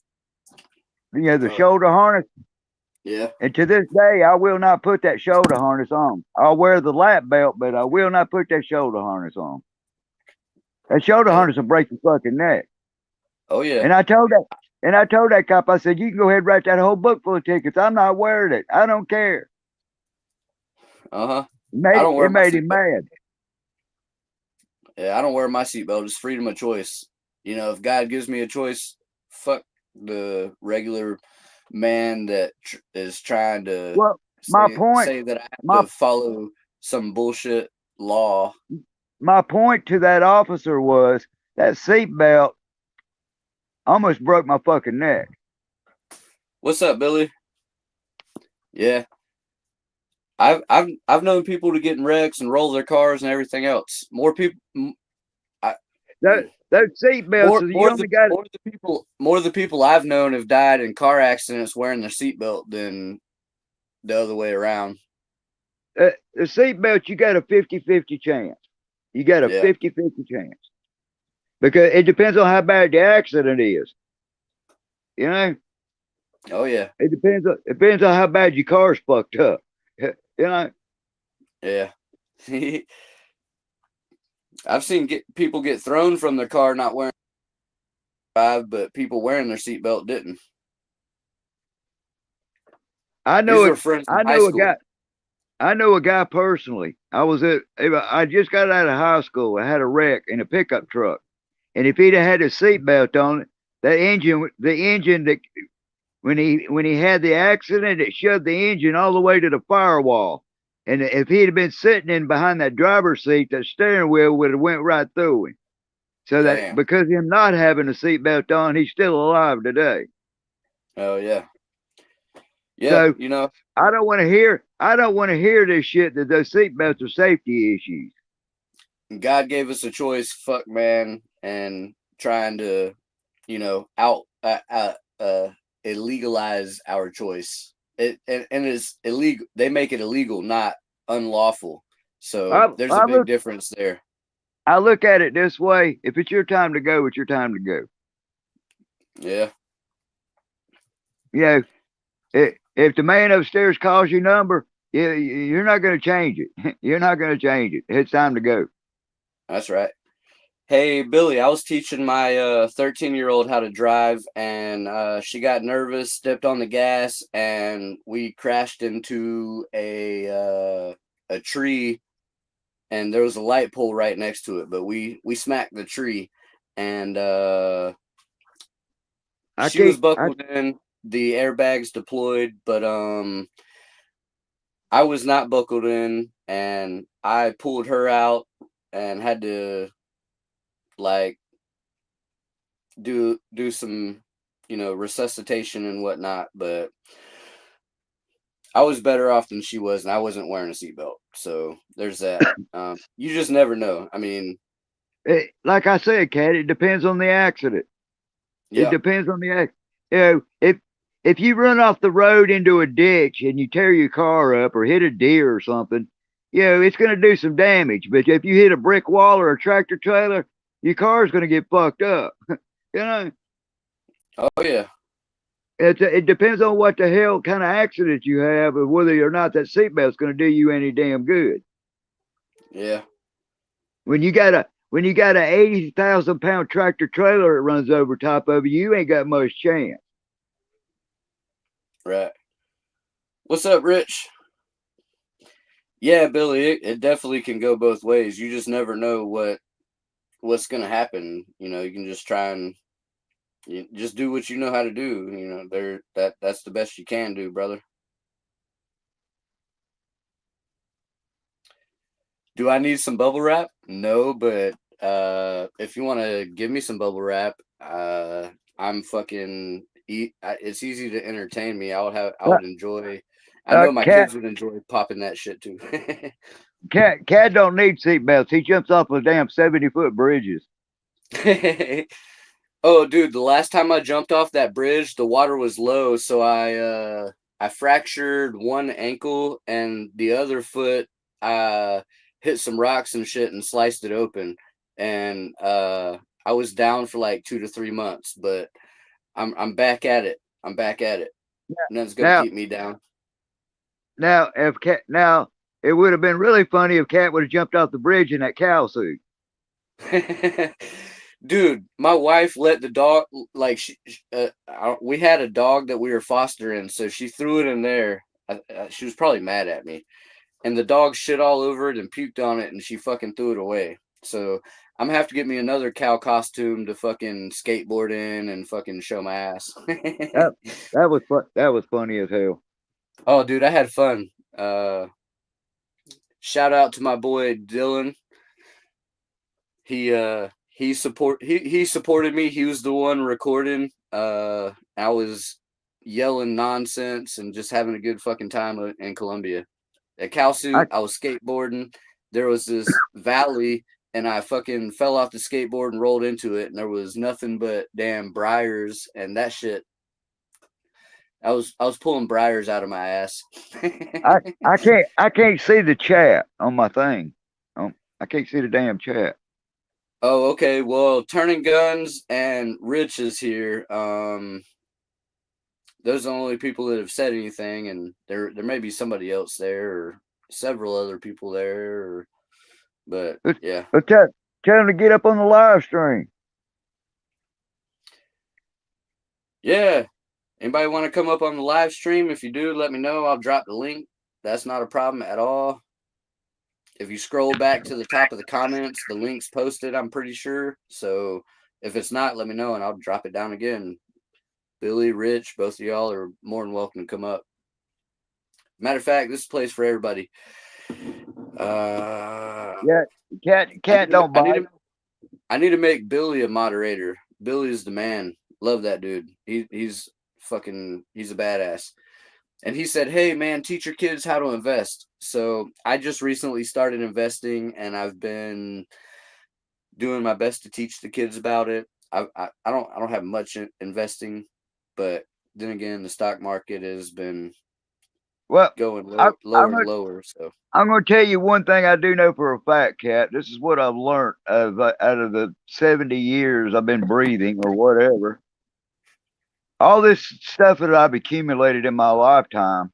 You know, the shoulder harness. Yeah. And to this day, I will not put that shoulder harness on. I'll wear the lap belt, but I will not put that shoulder harness on. That shoulder harness will break your fucking neck. Oh yeah. And I told that cop, I said, "You can go ahead and write that whole book full of tickets. I'm not wearing it. I don't care." Uh-huh. It made him mad. Yeah, I don't wear my seatbelt. It's freedom of choice. You know, if God gives me a choice, fuck the regular man that is trying to say that I have to follow some bullshit law. My point to that officer was that seatbelt almost broke my fucking neck. What's up, Billy? Yeah. I've known people to get in wrecks and roll their cars and everything else. More people. Those seatbelts. More of the people I've known have died in car accidents wearing their seatbelt than the other way around. The seatbelt, you got a 50-50 chance. You got a 50-50 chance because it depends on how bad the accident is. You know. Oh yeah. It depends on how bad your car's fucked up. You know. Yeah. I've seen people get thrown from their car not wearing but people wearing their seatbelt didn't. I know a guy personally. I just got out of high school. I had a wreck in a pickup truck, and if he'd have had a seatbelt on it, the engine that when he had the accident, it shoved the engine all the way to the firewall. And if he'd have been sitting in behind that driver's seat, that steering wheel would have went right through him. So that because of him not having a seatbelt on, he's still alive today. Oh yeah. Yeah, so, you know, I don't want to hear this shit that those seatbelts are safety issues. God gave us a choice, fuck man, and trying to, you know, illegalize our choice. And it's illegal. They make it illegal, not unlawful. So there's a big difference there. I look at it this way: if it's your time to go, it's your time to go. Yeah. You know, if the man upstairs calls your number, you're not going to change it. You're not going to change it. It's time to go. That's right. Hey, Billy, I was teaching my 13-year-old how to drive, and she got nervous, stepped on the gas, and we crashed into a tree, and there was a light pole right next to it, but we smacked the tree, and she was buckled in. the airbags deployed, but I was not buckled in, and I pulled her out and had to like do some, resuscitation and whatnot. But I was better off than she was, and I wasn't wearing a seatbelt. So there's that. You just never know. I mean, Like I said, Cat, it depends on the accident. It yeah. depends on the accident. You know, if you run off the road into a ditch and you tear your car up or hit a deer or something, it's going to do some damage. But if you hit a brick wall or a tractor trailer, your car's going to get fucked up. You know, Oh yeah. it depends on what the hell kind of accident you have and whether or not that seatbelt's going to do you any damn good. Yeah. When you got a 80,000 pound tractor trailer that runs over top of you, you ain't got much chance. Right. What's up, Rich? Yeah, Billy, it definitely can go both ways. You just never know what's gonna happen. You can just try and you just do what you know how to do. That's the best you can do, brother. Do I need some bubble wrap? No, but if you want to give me some bubble wrap, I'm fucking eat. It's easy to entertain me. I would enjoy. I know my Cat kids would enjoy popping that shit too. Cat don't need seatbelts. He jumps off of damn 70-foot bridges. Oh, dude, the last time I jumped off that bridge, the water was low, so I fractured one ankle and the other foot hit some rocks and shit and sliced it open. And I was down for like 2 to 3 months, but I'm back at it. I'm back at it. Nothing's gonna Now, keep me down. now it would have been really funny if Cat would have jumped off the bridge in that cow suit. Dude, my wife let the dog like we had a dog that we were fostering, so she threw it in there. She was probably mad at me, and the dog shit all over it and puked on it, and she fucking threw it away. So I'm gonna have to get me another cow costume to fucking skateboard in and fucking show my ass. That was funny as hell. Oh, dude, I had fun. Shout out to my boy Dylan. He supported me. He was the one recording. I was yelling nonsense and just having a good fucking time in Colombia. At Calsuit, I was skateboarding. There was this valley, and I fucking fell off the skateboard and rolled into it, and there was nothing but damn briars and that shit. I was pulling briars out of my ass. I can't see the chat on my thing. I can't see the damn chat. Oh, okay. Well, Turning Guns and Rich is here. Those are the only people that have said anything, and there may be somebody else there or several other people there, but yeah. But tell them to get up on the live stream. Yeah. Anybody want to come up on the live stream? If you do, let me know. I'll drop the link. That's not a problem at all. If you scroll back to the top of the comments, the link's posted, I'm pretty sure. So if it's not, let me know and I'll drop it down again. Billy, Rich, both of y'all are more than welcome to come up. Matter of fact, this is a place for everybody. Yeah, cat don't bite. I need to make Billy a moderator. Billy is the man. Love that dude. He's a badass. And he said, hey, man, teach your kids how to invest. So I just recently started investing, and I've been doing my best to teach the kids about it. I don't have much investing, but then again, the stock market has been going lower and lower. So I'm going to tell you one thing I do know for a fact, Cat. This is what I've learned out of the 70 years I've been breathing or whatever. All this stuff that I've accumulated in my lifetime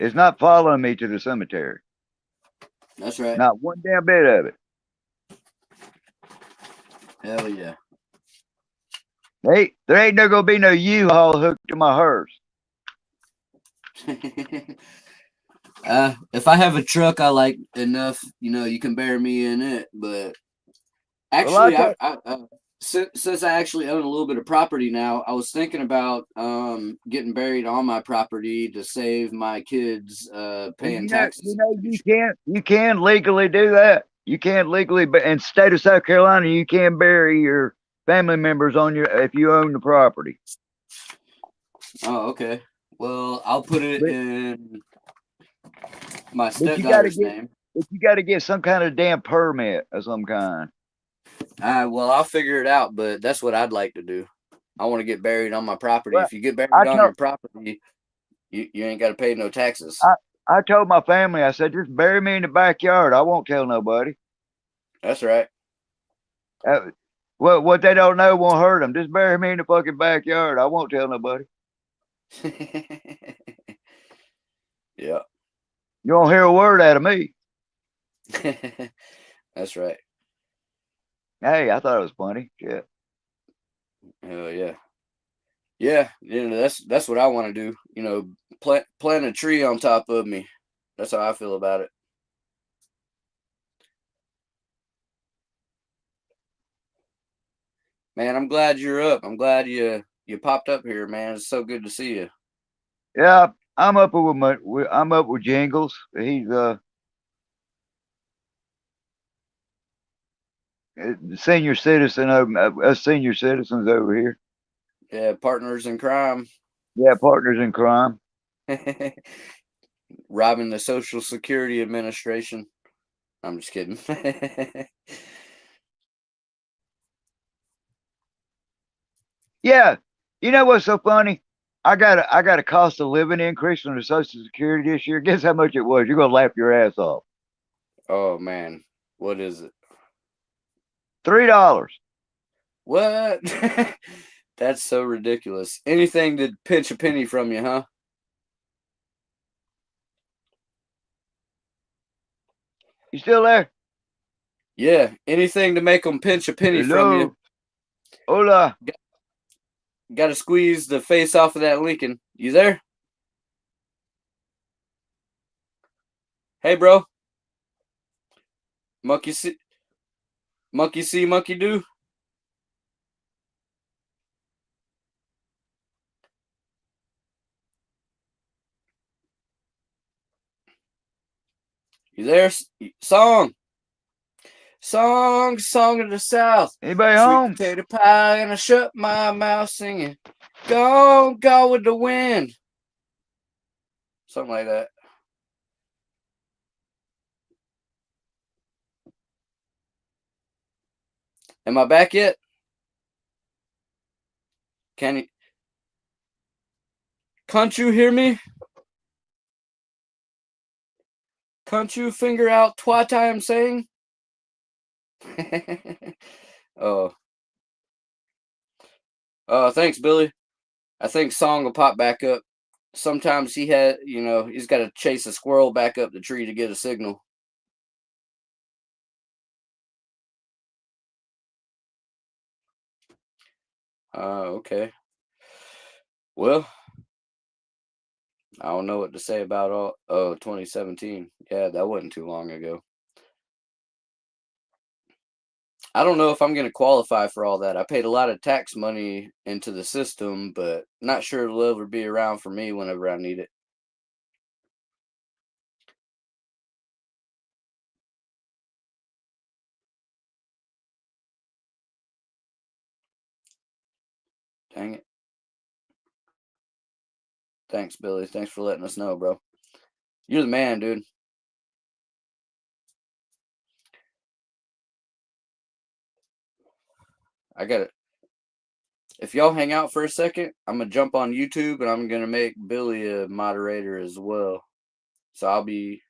is not following me to the cemetery. That's right. Not one damn bit of it. Hell yeah. Hey, there ain't no gonna be no U-Haul hooked to my hearse. If I have a truck I like enough, you can bury me in it. But actually, since I actually own a little bit of property now, I was thinking about getting buried on my property to save my kids Well, paying taxes in the future. you can legally do that. You can legally, but in the state of South Carolina, you can bury your family members on your if you own the property. Oh, okay. Well, I'll put it But in my but you got to stepdaughter's get name. some kind of damn permit of some kind. Well, I'll figure it out, but that's what I'd like to do. I want to get buried on my property. Well, If you get I buried on told your property, you ain't got to pay no taxes. I told my family, I said, just bury me in the backyard. I won't tell nobody. That's right. What they don't know won't hurt them. Just bury me in the fucking backyard. I won't tell nobody. Yeah. You won't hear a word out of me. That's right. Hey, I thought it was funny. Shit. Hell yeah. Yeah, that's what I want to do. Plant a tree on top of me. That's how I feel about it. Man, I'm glad you're up. I'm glad you popped up here, man. It's so good to see you. Yeah, I'm up with Jingles. He's senior citizen of us senior citizens over here. Yeah, partners in crime. Yeah, partners in crime. Robbing the Social Security Administration. I'm just kidding. Yeah, you know what's so funny? I got a cost of living increase on the Social Security this year. Guess how much it was? You're gonna laugh your ass off. Oh man, what is it? $3. What? That's so ridiculous. Anything to pinch a penny from you, huh? You still there? Yeah, anything to make them pinch a penny from you. Hello. Hola. Got to squeeze the face off of that Lincoln. You there? Hey, bro. Monkey see, monkey do. You there? Song of the South. Anybody Sweet home? potato pie, and I shut my mouth singing. Go with the wind. Something like that. Am I back yet? Can you? Can't you hear me? Can't you figure out what I'm saying? Oh, thanks, Billy. I think Song will pop back up. Sometimes he's got to chase a squirrel back up the tree to get a signal. Okay. Well, I don't know what to say about 2017. Yeah, that wasn't too long ago. I don't know if I'm going to qualify for all that. I paid a lot of tax money into the system, but not sure it'll ever be around for me whenever I need it. Dang it. Thanks, Billy. Thanks for letting us know, bro. You're the man, dude. I got it. If y'all hang out for a second, I'm going to jump on YouTube and I'm going to make Billy a moderator as well. So I'll be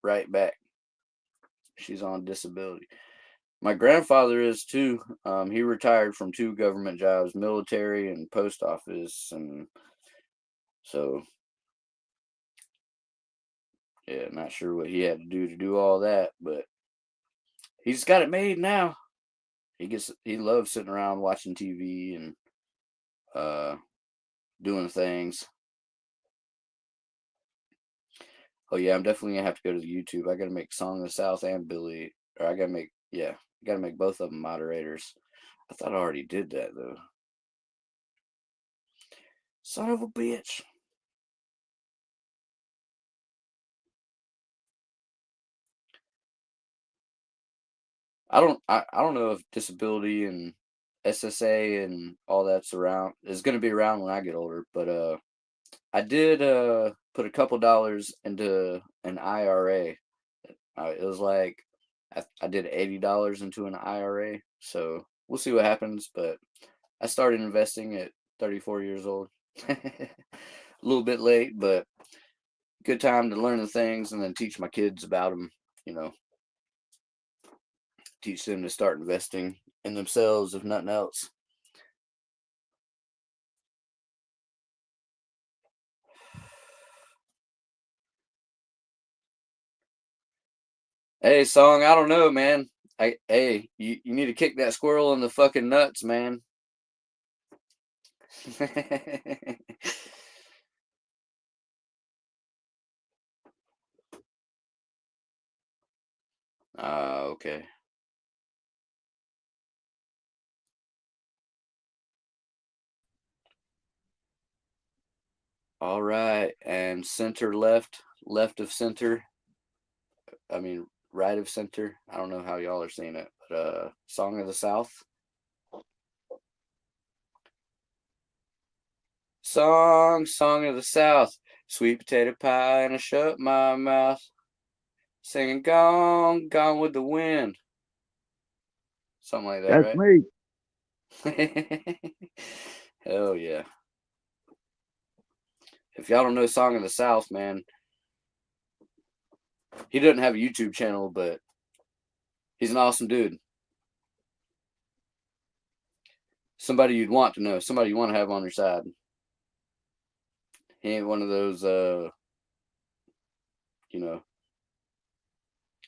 right back. She's on disability. My grandfather is too. He retired from 2 government jobs, military and post office, and so yeah, not sure what he had to do all that, but he's got it made now. He loves sitting around watching TV and uh doing things. Oh yeah, I'm definitely gonna have to go to the YouTube. I gotta make Song of the South and Billy, or I gotta make, yeah, Got to make both of them moderators. I thought I already did that though. Son of a bitch. I don't know if disability and SSA and all that's around is going to be around when I get older, but I did put a couple dollars into an IRA. It was like I did $80 into an IRA, so we'll see what happens. But I started investing at 34 years old. A little bit late, but good time to learn the things and then teach my kids about them. You know, teach them to start investing in themselves, if nothing else. Hey, Song, I don't know, man. Hey, you need to kick that squirrel in the fucking nuts, man. Okay. All right. And center left, left of center. I mean, right of center. I don't know how y'all are seeing it, but Song of the South. Song of the South. Sweet potato pie and I shut my mouth. Singing gone with the wind. Something like that, That's right? me. Hell yeah. If y'all don't know Song of the South, man, he doesn't have a YouTube channel, but he's an awesome dude. Somebody you'd want to know, somebody you want to have on your side. He ain't one of those, you know,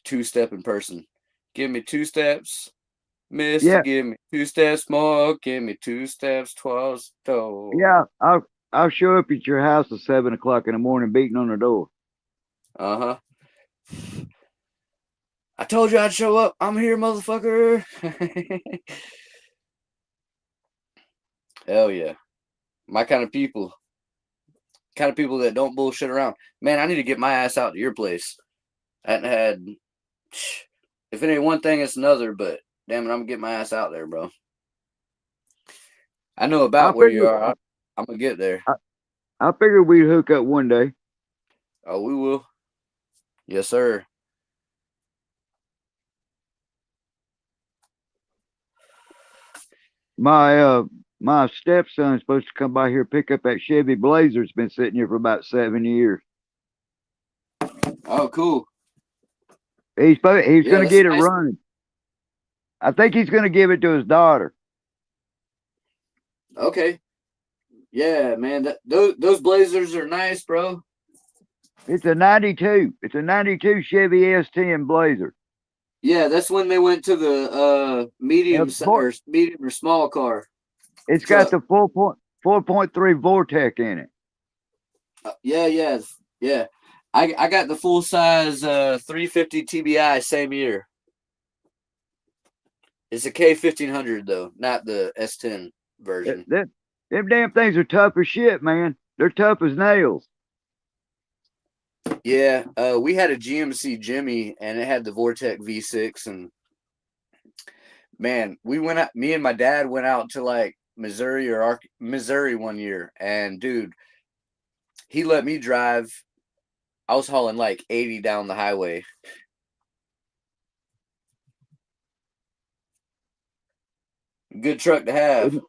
two-stepping person. Give me 2 steps, mister. Yeah, Give me 2 steps more. Give me 2 steps towards the door. yeah. I'll show up at your house at 7 o'clock in the morning, beating on the door. Uh huh. I told you I'd show up. I'm here, motherfucker. Hell yeah. My kind of people. Kind of people that don't bullshit around. Man, I need to get my ass out to your place. I hadn't had. If it ain't one thing, it's another, but damn it, I'm gonna get my ass out there, bro. I know I about where you figured are. I'm gonna get there. I figured we'd hook up one day. Oh, we will. Yes, sir. My stepson's supposed to come by here pick up that Chevy Blazer. It's been sitting here for about 7 years. Oh, cool. He's Yeah, gonna that's a get it nice. running. I think he's gonna give it to his daughter. Okay. Yeah, man. Those Blazers are nice, bro. It's a '92. It's a '92 Chevy S10 Blazer. Yeah, that's when they went to the Uh, Vor- medium or small car It's got truck. the 4.3 Vortec in it. Yeah, yeah, yeah. I got the full size 350 TBI same year. It's a K1500 though, not the S10 version. Them damn things are tough as shit, man. They're tough as nails. Yeah, we had a GMC Jimmy and it had the Vortec V6 and man, we went out. Me and my dad went out to like Missouri one year, and dude, he let me drive. I was hauling like 80 down the highway. Good truck to have.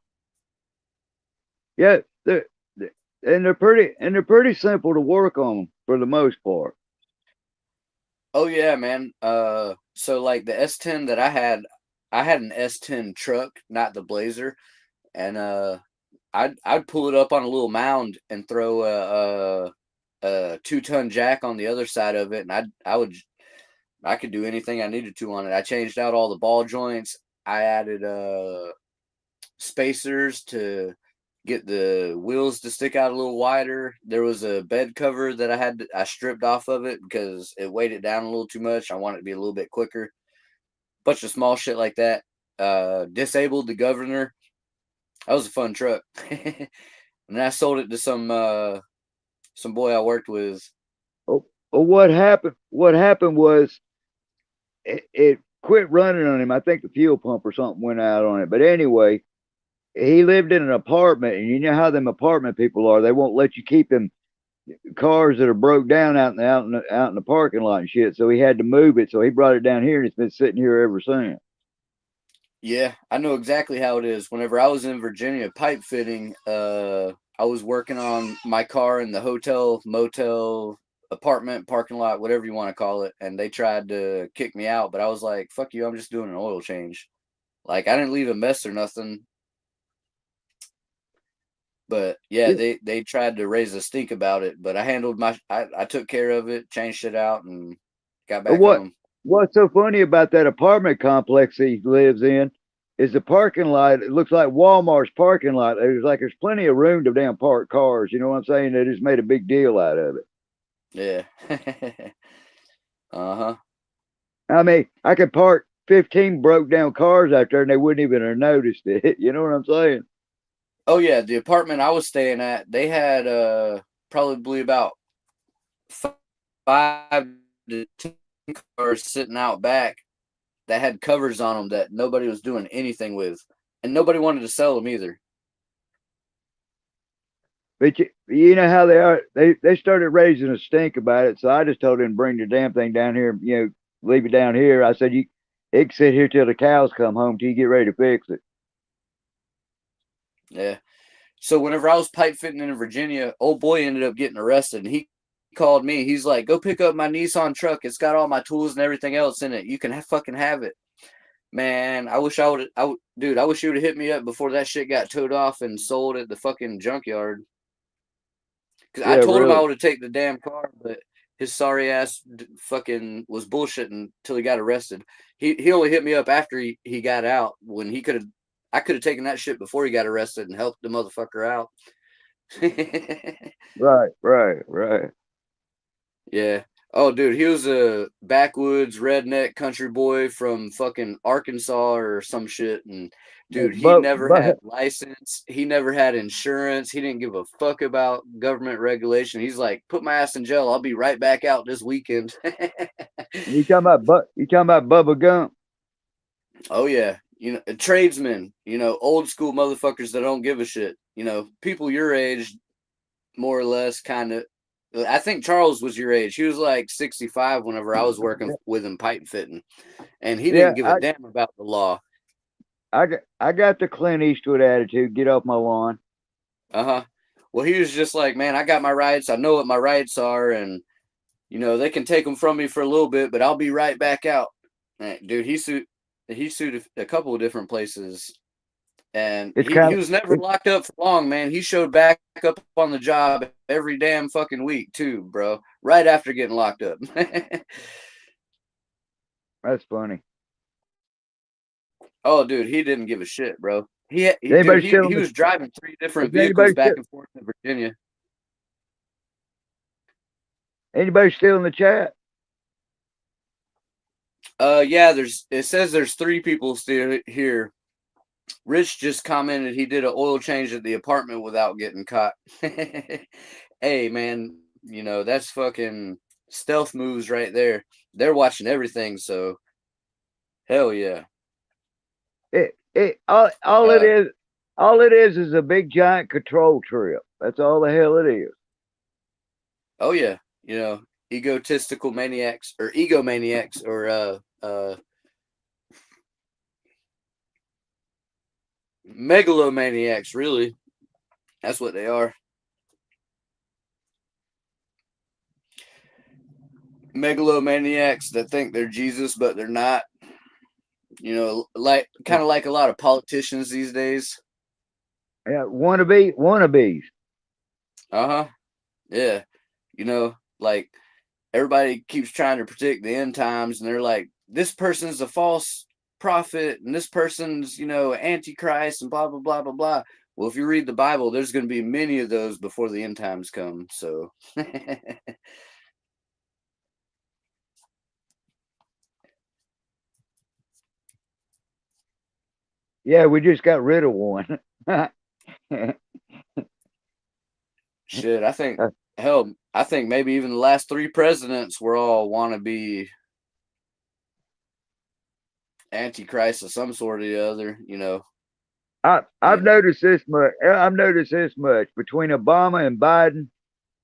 Yeah, they're pretty simple to work on for the most part. Oh yeah, man. So like the S10 that I had an S10 truck, not the Blazer, and I'd pull it up on a little mound and throw a 2-ton jack on the other side of it, and I could do anything I needed to on it. I changed out all the ball joints. I added spacers to get the wheels to stick out a little wider. There was a bed cover that I stripped off of it because it weighed it down a little too much. I wanted it to be a little bit quicker. bunch of small shit like that. Disabled the governor. That was a fun truck. And then I sold it to some boy I worked with. Oh, well, what happened? What happened was it quit running on him. I think the fuel pump or something went out on it. But anyway, he lived in an apartment, and you know how them apartment people are. They won't let you keep them cars that are broke down out in the parking lot and shit. So he had to move it. So he brought it down here, and it's been sitting here ever since. Yeah, I know exactly how it is. Whenever I was in Virginia pipe fitting, I was working on my car in the hotel, motel, apartment, parking lot, whatever you want to call it, and they tried to kick me out, but I was like, fuck you, I'm just doing an oil change. Like, I didn't leave a mess or nothing. But yeah, Yeah. they tried to raise a stink about it, but I handled I took care of it, changed it out, and got But back home. what's so funny about that apartment complex he lives in is the parking lot. It looks like Walmart's parking lot. There's plenty of room to damn park cars. You know what I'm saying? They just made a big deal out of it. Yeah. Uh-huh. I mean, I could park 15 broke down cars out there and they wouldn't even have noticed it. You know what I'm saying? Oh yeah, the apartment I was staying at, they had probably about 5 to 10 cars sitting out back that had covers on them that nobody was doing anything with, and nobody wanted to sell them either. But you know how they are. They started raising a stink about it. So I just told him to bring the damn thing down here. You know, leave it down here. I said it can sit here till the cows come home till you get ready to fix it. Yeah. So whenever I was pipe fitting in Virginia, old boy ended up getting arrested, and he called me. He's like, "Go pick up my Nissan truck. It's got all my tools and everything else in it. You can fucking have it." Man, I wish I would. Dude, I wish you would have hit me up before that shit got towed off and sold at the fucking junkyard. Because I Yeah, told him I really. would have taken the damn car, but his sorry ass fucking was bullshitting until he got arrested. He only hit me up after he got out when he could have. I could have taken that shit before he got arrested and helped the motherfucker out. Right, right, right. Yeah. Oh, dude, he was a backwoods redneck country boy from fucking Arkansas or some shit. And dude, he never had license. He never had insurance. He didn't give a fuck about government regulation. He's like, put my ass in jail. I'll be right back out this weekend. You talking about Bubba Gump? Oh yeah. You know, tradesmen, old school motherfuckers that don't give a shit. People your age, more or less, kind of. I think Charles was your age. He was like 65 whenever I was working with him pipe fitting, and he Yeah, didn't give a damn about the law. I got the Clint Eastwood attitude. Get off my lawn. Uh-huh. Well, he was just like, man, I got my rights. I know what my rights are, and they can take them from me for a little bit, but I'll be right back out. Dude, he sued a couple of different places, and It's he kind was never of locked up for long, man. He showed back up on the job every damn fucking week too, bro. Right after getting locked up. that's funny. Oh, dude, he didn't give a shit, bro. Dude, Anybody still he in the was driving 3 different is vehicles back and forth in Virginia. anybody still in the chat? Yeah, it says there's 3 people still here. Rich just commented he did an oil change at the apartment without getting caught. Hey, man, that's fucking stealth moves right there. They're watching everything, so hell yeah. It all Uh, it is a big giant control trip. That's all the hell it is. oh yeah, egotistical maniacs or egomaniacs or megalomaniacs, really. That's what they are. Megalomaniacs that think they're Jesus, but they're not. Like kind of like a lot of politicians these days. Yeah, wannabes. Uh-huh. Yeah. Like everybody keeps trying to predict the end times, and they're like, this person's a false prophet, and this person's, antichrist, and blah, blah, blah, blah, blah. Well, if you read the Bible, there's going to be many of those before the end times come. So, Yeah, we just got rid of one. Shit, I think hell, I think maybe even the last 3 presidents were all want to be antichrist of some sort or the other. I've noticed this much. I've noticed this much between Obama and Biden.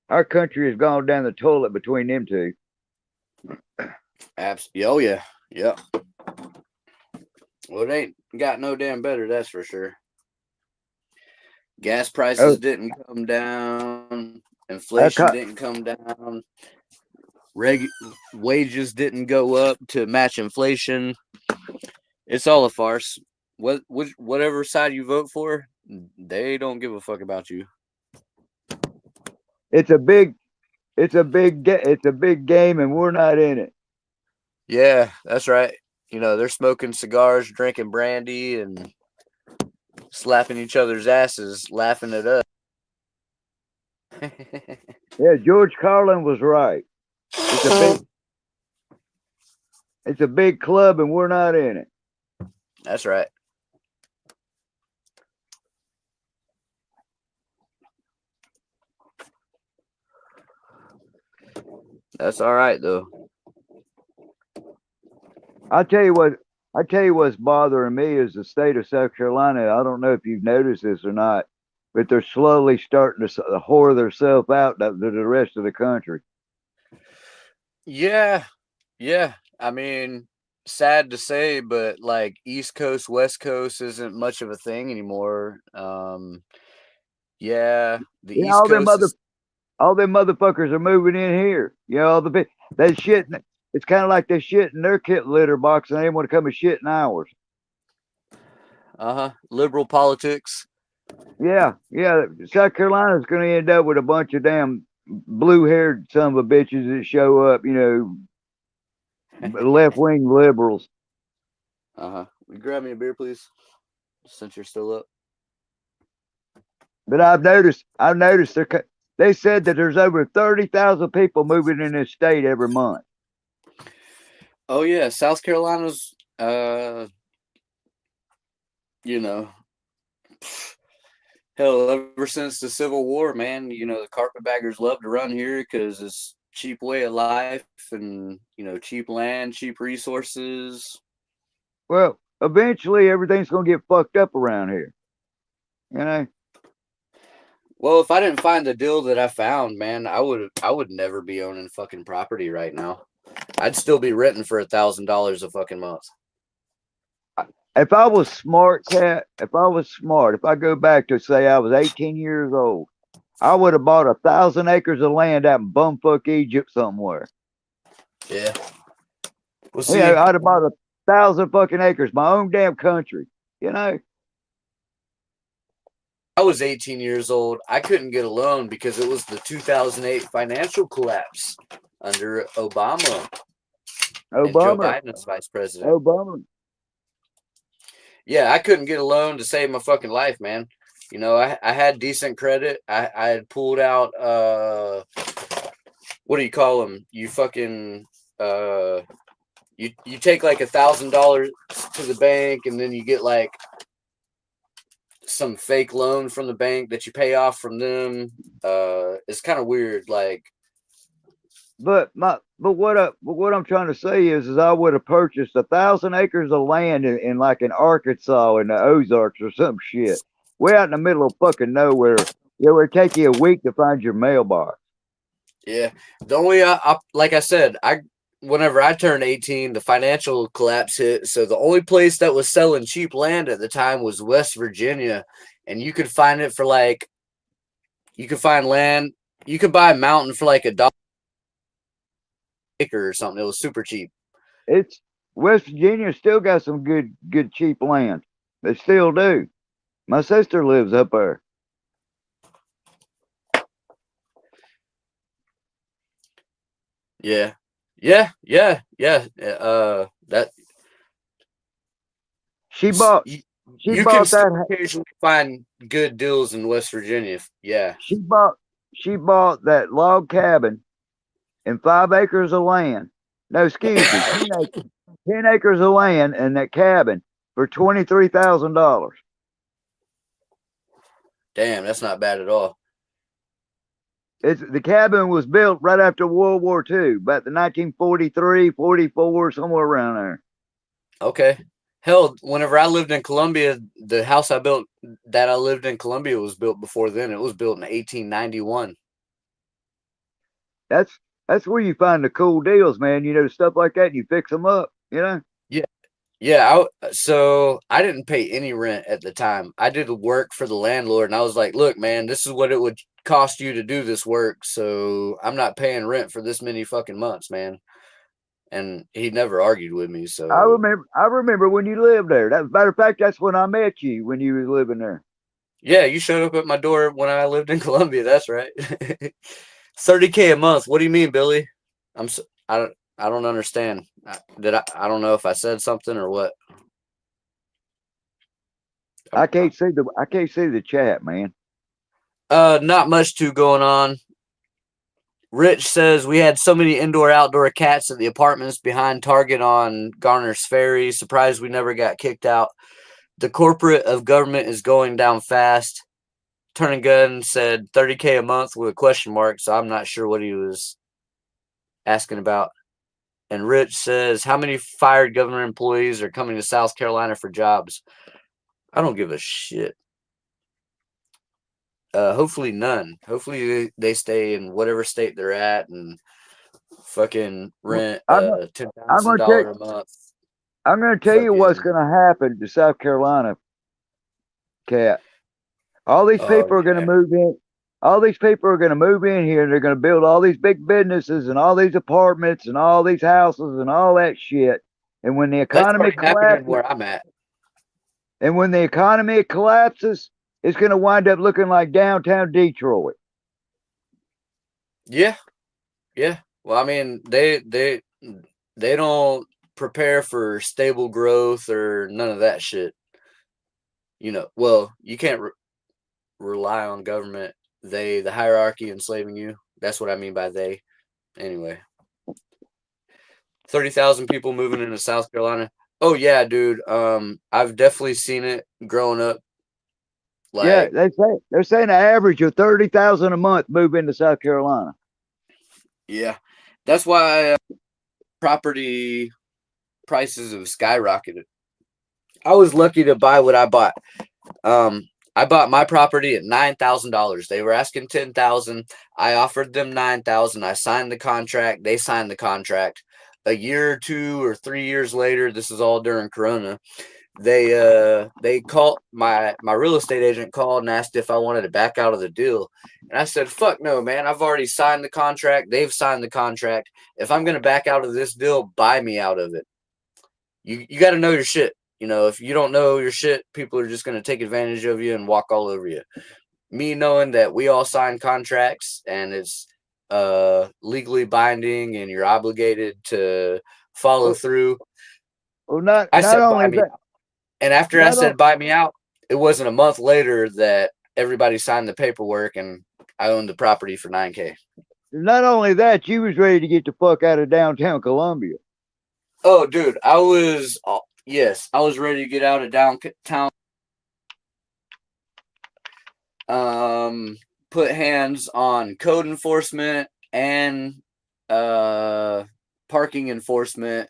Our country has gone down the toilet between them two. Oh yeah, yeah. Well, it ain't got no damn better, that's for sure. Gas prices didn't come down. Inflation didn't come down. Wages didn't go up to match inflation. It's all a farce. Whatever side you vote for, they don't give a fuck about you. It's a big game, and we're not in it. Yeah, that's right. They're smoking cigars, drinking brandy, and slapping each other's asses, laughing at us. Yeah, George Carlin was right. It's a big club, and we're not in it. That's right. That's all right though. I tell you what's bothering me is the state of South Carolina. I don't know if you've noticed this or not, but they're slowly starting to whore themselves out to the rest of the country. Yeah. I mean, sad to say, but like East Coast, West Coast isn't much of a thing anymore. Yeah, the East Coast. All them motherfuckers are moving in here. All that shit. It's kind of like they shit in their kit litter box, and they want to come and shit in ours. Liberal politics. Yeah. South Carolina's going to end up with a bunch of damn blue-haired son of a bitches that show up. Left-wing liberals. Will you grab me a beer, please? Since you're still up. But I've noticed they said that there's over 30,000 people moving in this state every month. Oh yeah, South Carolina's hell, ever since the Civil War, man, the carpetbaggers love to run here because it's cheap way of life and cheap land, cheap resources. Well, eventually everything's gonna get fucked up around here. Well, if I didn't find the deal that I found, man, I would never be owning fucking property right now. I'd still be renting for $1,000 a fucking month. If I was smart, Cat, if I go back to say I was 18 years old, I would have bought 1,000 acres of land out in bumfuck Egypt somewhere. Yeah. Well, see, I'd have bought 1,000 fucking acres, my own damn country. I was 18 years old. I couldn't get a loan because it was the 2008 financial collapse under Obama. And Joe Biden as vice president. Obama. Yeah, I couldn't get a loan to save my fucking life, man. I had decent credit. I had pulled out what do you call them? You fucking you take like $1,000 to the bank, and then you get like some fake loan from the bank that you pay off from them. It's kind of weird, like. But what I'm trying to say is I would have purchased 1,000 acres of land in like in Arkansas in the Ozarks or some shit, way out in the middle of fucking nowhere. It would take you a week to find your mailbox. Yeah, the only like I said, whenever I turned 18, the financial collapse hit. So the only place that was selling cheap land at the time was West Virginia, and you could find it for like, you could find land, you could buy a mountain for like $1 acre or something. It was super cheap. It's West Virginia still got some good cheap land. They still do. My sister lives up there. Yeah. That she bought. You can still occasionally find good deals in West Virginia. Yeah. She bought that log cabin and 5 acres of land. No, excuse me, 10 acres of land and that cabin for $23,000. Damn, that's not bad at all. The cabin was built right after World War II, about the 1943, 44, somewhere around there. Okay. Hell, whenever I lived in Colombia, the house I lived in Colombia was built before then. It was built in 1891. That's where you find the cool deals, man. Stuff like that, and you fix them up, Yeah. Yeah, so I didn't pay any rent at the time. I did work for the landlord, and I was like, look, man, this is what it would cost you to do this work, so I'm not paying rent for this many fucking months, man. And he never argued with me, I so remember when you lived there. Matter of fact, that's when I met you, when you was living there. yeah, you showed up at my door when I lived in Colombia. That's right. $30K a month. What do you mean, Billy? I don't understand. I don't know if I said something or what. I can't see the chat, man. Not much too going on. Rich says we had so many indoor-outdoor cats at the apartments behind Target on Garner's Ferry. Surprised we never got kicked out. The corporate of government is going down fast. Turning Gun said $30K a month with a question mark, so I'm not sure what he was asking about. And Rich says, how many fired government employees are coming to South Carolina for jobs? I don't give a shit. Hopefully none. Hopefully they stay in whatever state they're at and fucking rent $10,000 a month. I'm going to tell you what's going to happen to South Carolina, Cat. All these people are going to move in. All these people are going to move in here, and they're going to build all these big businesses and all these apartments and all these houses and all that shit. And when the economy collapses, where I'm at. And when the economy collapses, it's going to wind up looking like downtown Detroit. Yeah. Well, I mean, they don't prepare for stable growth or none of that shit. Well, you can't rely on government. The hierarchy enslaving you. That's what I mean by they. Anyway, 30,000 people moving into South Carolina. Oh yeah, dude. I've definitely seen it growing up. They're saying an average of 30,000 a month move into South Carolina. Yeah, that's why property prices have skyrocketed. I was lucky to buy what I bought. I bought my property at $9,000. They were asking $10,000. I offered them $9,000. I signed the contract. They signed the contract. A year or 2 or 3 years later, this is all during Corona. They called my real estate agent called and asked if I wanted to back out of the deal. And I said, fuck no, man. I've already signed the contract. They've signed the contract. If I'm going to back out of this deal, buy me out of it. You got to know your shit. If you don't know your shit, people are just going to take advantage of you and walk all over you. Me knowing that we all sign contracts and it's legally binding and you're obligated to follow through. Well, I said buy me out. And after I said buy me out, it wasn't a month later that everybody signed the paperwork and I owned the property for $9K. Not only that, you was ready to get the fuck out of downtown Columbia. Oh, dude, I was ready to get out of downtown. Put hands on code enforcement and parking enforcement.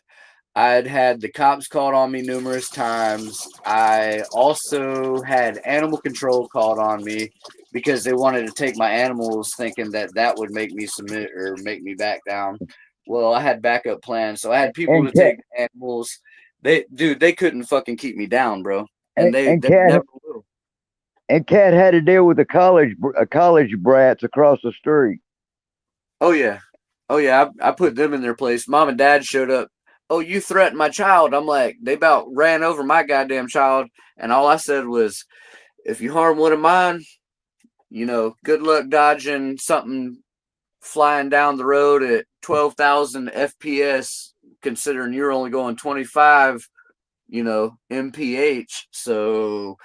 I'd had the cops called on me numerous times. I also had animal control called on me because they wanted to take my animals, thinking that would make me submit or make me back down. Well, I had backup plans, so I had people to take animals. They couldn't fucking keep me down, bro. And they never will. And Cat had to deal with the college brats across the street. Oh yeah. I put them in their place. Mom and Dad showed up. Oh, you threatened my child. I'm like, they about ran over my goddamn child. And all I said was, if you harm one of mine, good luck dodging something flying down the road at 12,000 FPS, considering you're only going 25, mph. So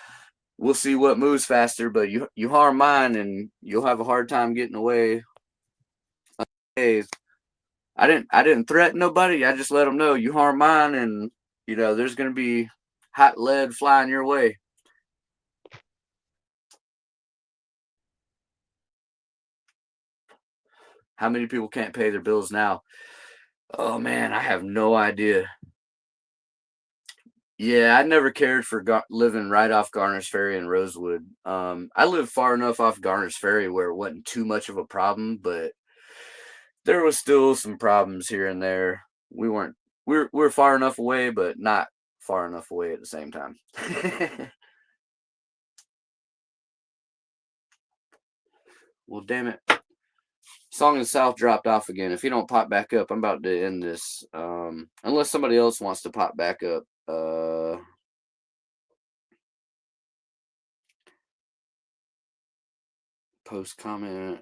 we'll see what moves faster, but you harm mine and you'll have a hard time getting away. Hey, I didn't threaten nobody. I just let them know you harm mine, and there's gonna be hot lead flying your way. How many people can't pay their bills now? Oh man, I have no idea. Yeah, I never cared for living right off Garner's Ferry in Rosewood. I lived far enough off Garner's Ferry where it wasn't too much of a problem, but there was still some problems here and there. We weren't we're far enough away, but not far enough away at the same time. Well, damn it. Song in the South dropped off again. If you don't pop back up, I'm about to end this. Unless somebody else wants to pop back up. Post comment.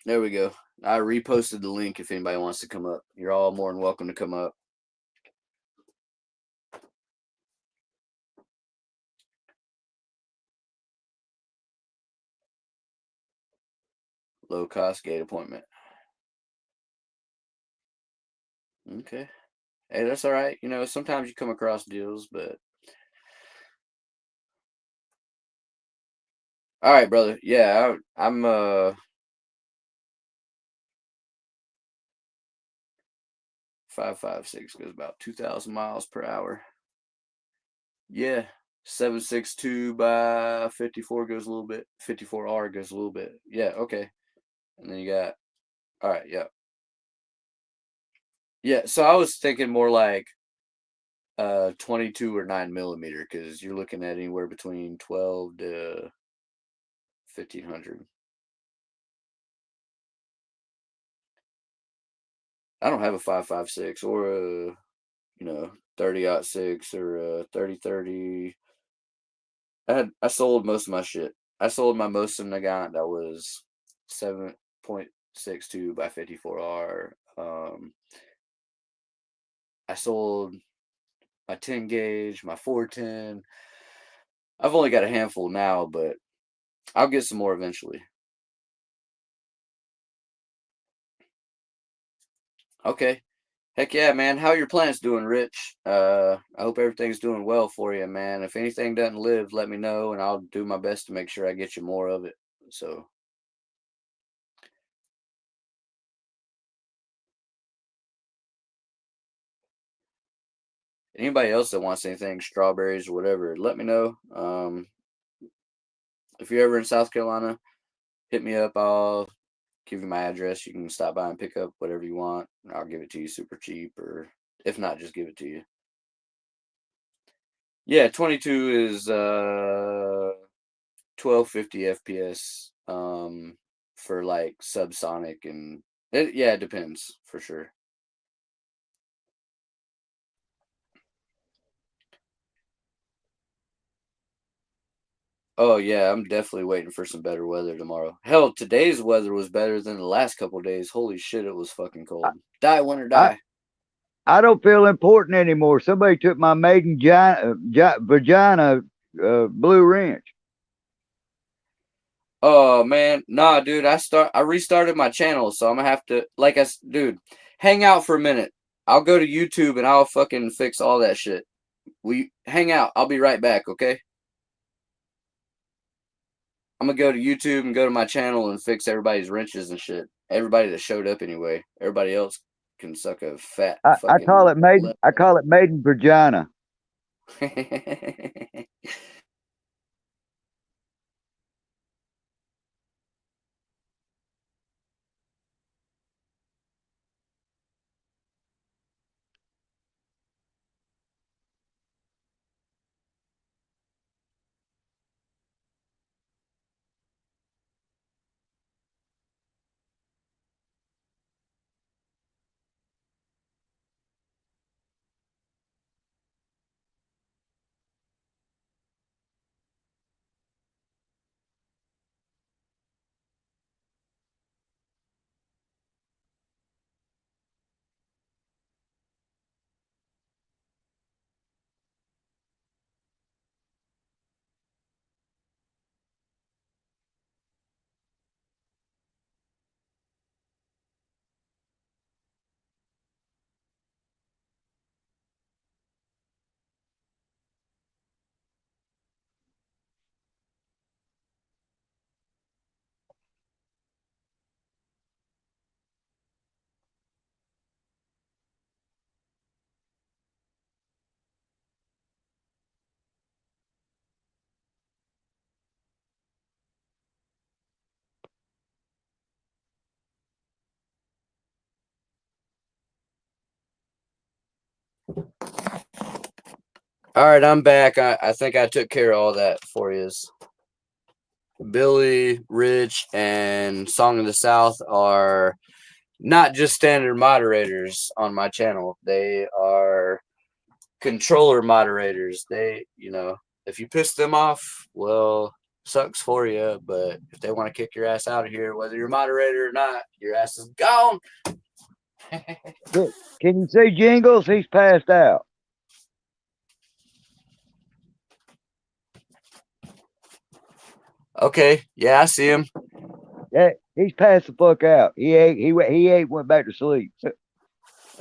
There we go. I reposted the link if anybody wants to come up. You're all more than welcome to come up. Low cost gate appointment. Okay. Hey, that's all right. You know, sometimes you come across deals, but all right, brother. Yeah, I'm 556 goes about 2,000 miles per hour. Yeah. 762 by 54 goes a little bit. 54R goes a little bit. Yeah, okay. And then you got all right, yeah. Yeah, so I was thinking more like 22 or 9mm because you're looking at anywhere between 12 to 1,500. I don't have a 556 or a 30-06 or a 3030. I sold most of my shit. I sold my Mosin Nagant that was 7.62 by 54R. I sold my 10 gauge, my 410. I've only got a handful now, but I'll get some more eventually. Okay. Heck yeah, man. How are your plants doing, Rich? I hope everything's doing well for you, man. If anything doesn't live, let me know and I'll do my best to make sure I get you more of it. So, anybody else that wants anything, strawberries or whatever, let me know. If you're ever in South Carolina, hit me up. I'll give you my address. You can stop by and pick up whatever you want. I'll give it to you super cheap, or if not, just give it to you. Yeah, 22 is 1250 FPS for like subsonic and it depends for sure. Oh yeah, I'm definitely waiting for some better weather tomorrow. Hell, today's weather was better than the last couple days. Holy shit, it was fucking I, cold. Die winter I, die. I don't feel important anymore. Somebody took my maiden vagina blue wrench. Oh man, nah, dude. I restarted my channel, so I'm gonna have to dude, hang out for a minute. I'll go to YouTube and I'll fucking fix all that shit. We hang out. I'll be right back, okay? I'm gonna go to YouTube and go to my channel and fix everybody's wrenches and shit. Everybody that showed up anyway. Everybody else can suck a fat I call fucking it maiden. left I call it maiden vagina. leg. All right, I'm back. I think I took care of all that for you. Billy, Rich, and Song of the South are not just standard moderators on my channel. They are controller moderators. They, if you piss them off, well, sucks for you. But if they want to kick your ass out of here, whether you're moderator or not, your ass is gone. Can you see Jingles? He's passed out. Okay, yeah, I see him. Yeah, he's passed the fuck out. He ate, went back to sleep.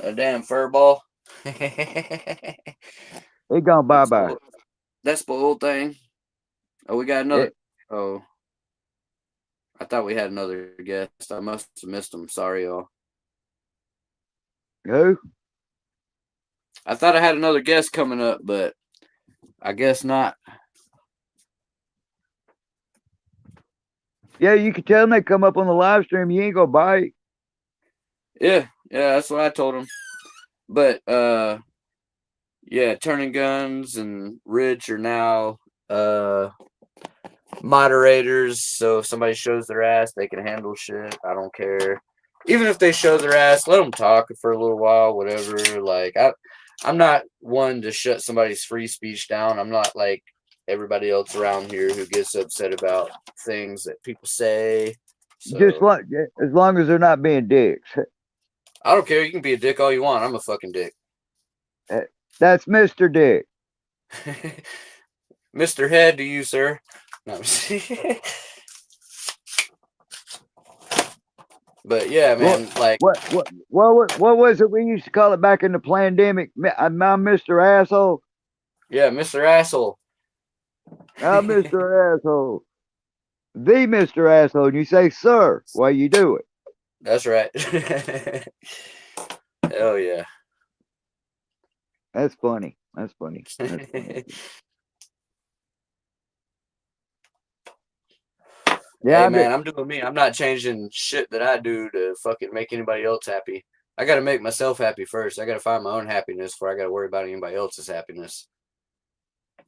A damn furball. He gone bye-bye. That's the whole thing. Oh, we got another. Oh, I thought we had another guest. I must have missed him. Sorry, y'all. Who? I thought I had another guest coming up, but I guess not. Yeah, you can tell them they come up on the live stream. You ain't gonna bite. Yeah, that's what I told him. But yeah, Turning Guns and Rich are now moderators. So if somebody shows their ass, they can handle shit. I don't care. Even if they show their ass, let them talk for a little while, whatever. Like I'm not one to shut somebody's free speech down. I'm not like everybody else around here who gets upset about things that people say. So, Just like as long as they're not being dicks. I don't care. You can be a dick all you want. I'm a fucking dick. That's Mr. Dick. Mr. Head to you, sir. No. But yeah, man, like what was it we used to call it back in the pandemic? I'm Mr. Asshole. Yeah, Mr. Asshole. I'm Mr. Asshole. The Mr. Asshole. And you say, sir, while you do it. That's right. Hell yeah. That's funny. That's funny. That's funny. Yeah, hey, man, I'm doing me. I'm not changing shit that I do to fucking make anybody else happy. I got to make myself happy first. I got to find my own happiness before I got to worry about anybody else's happiness.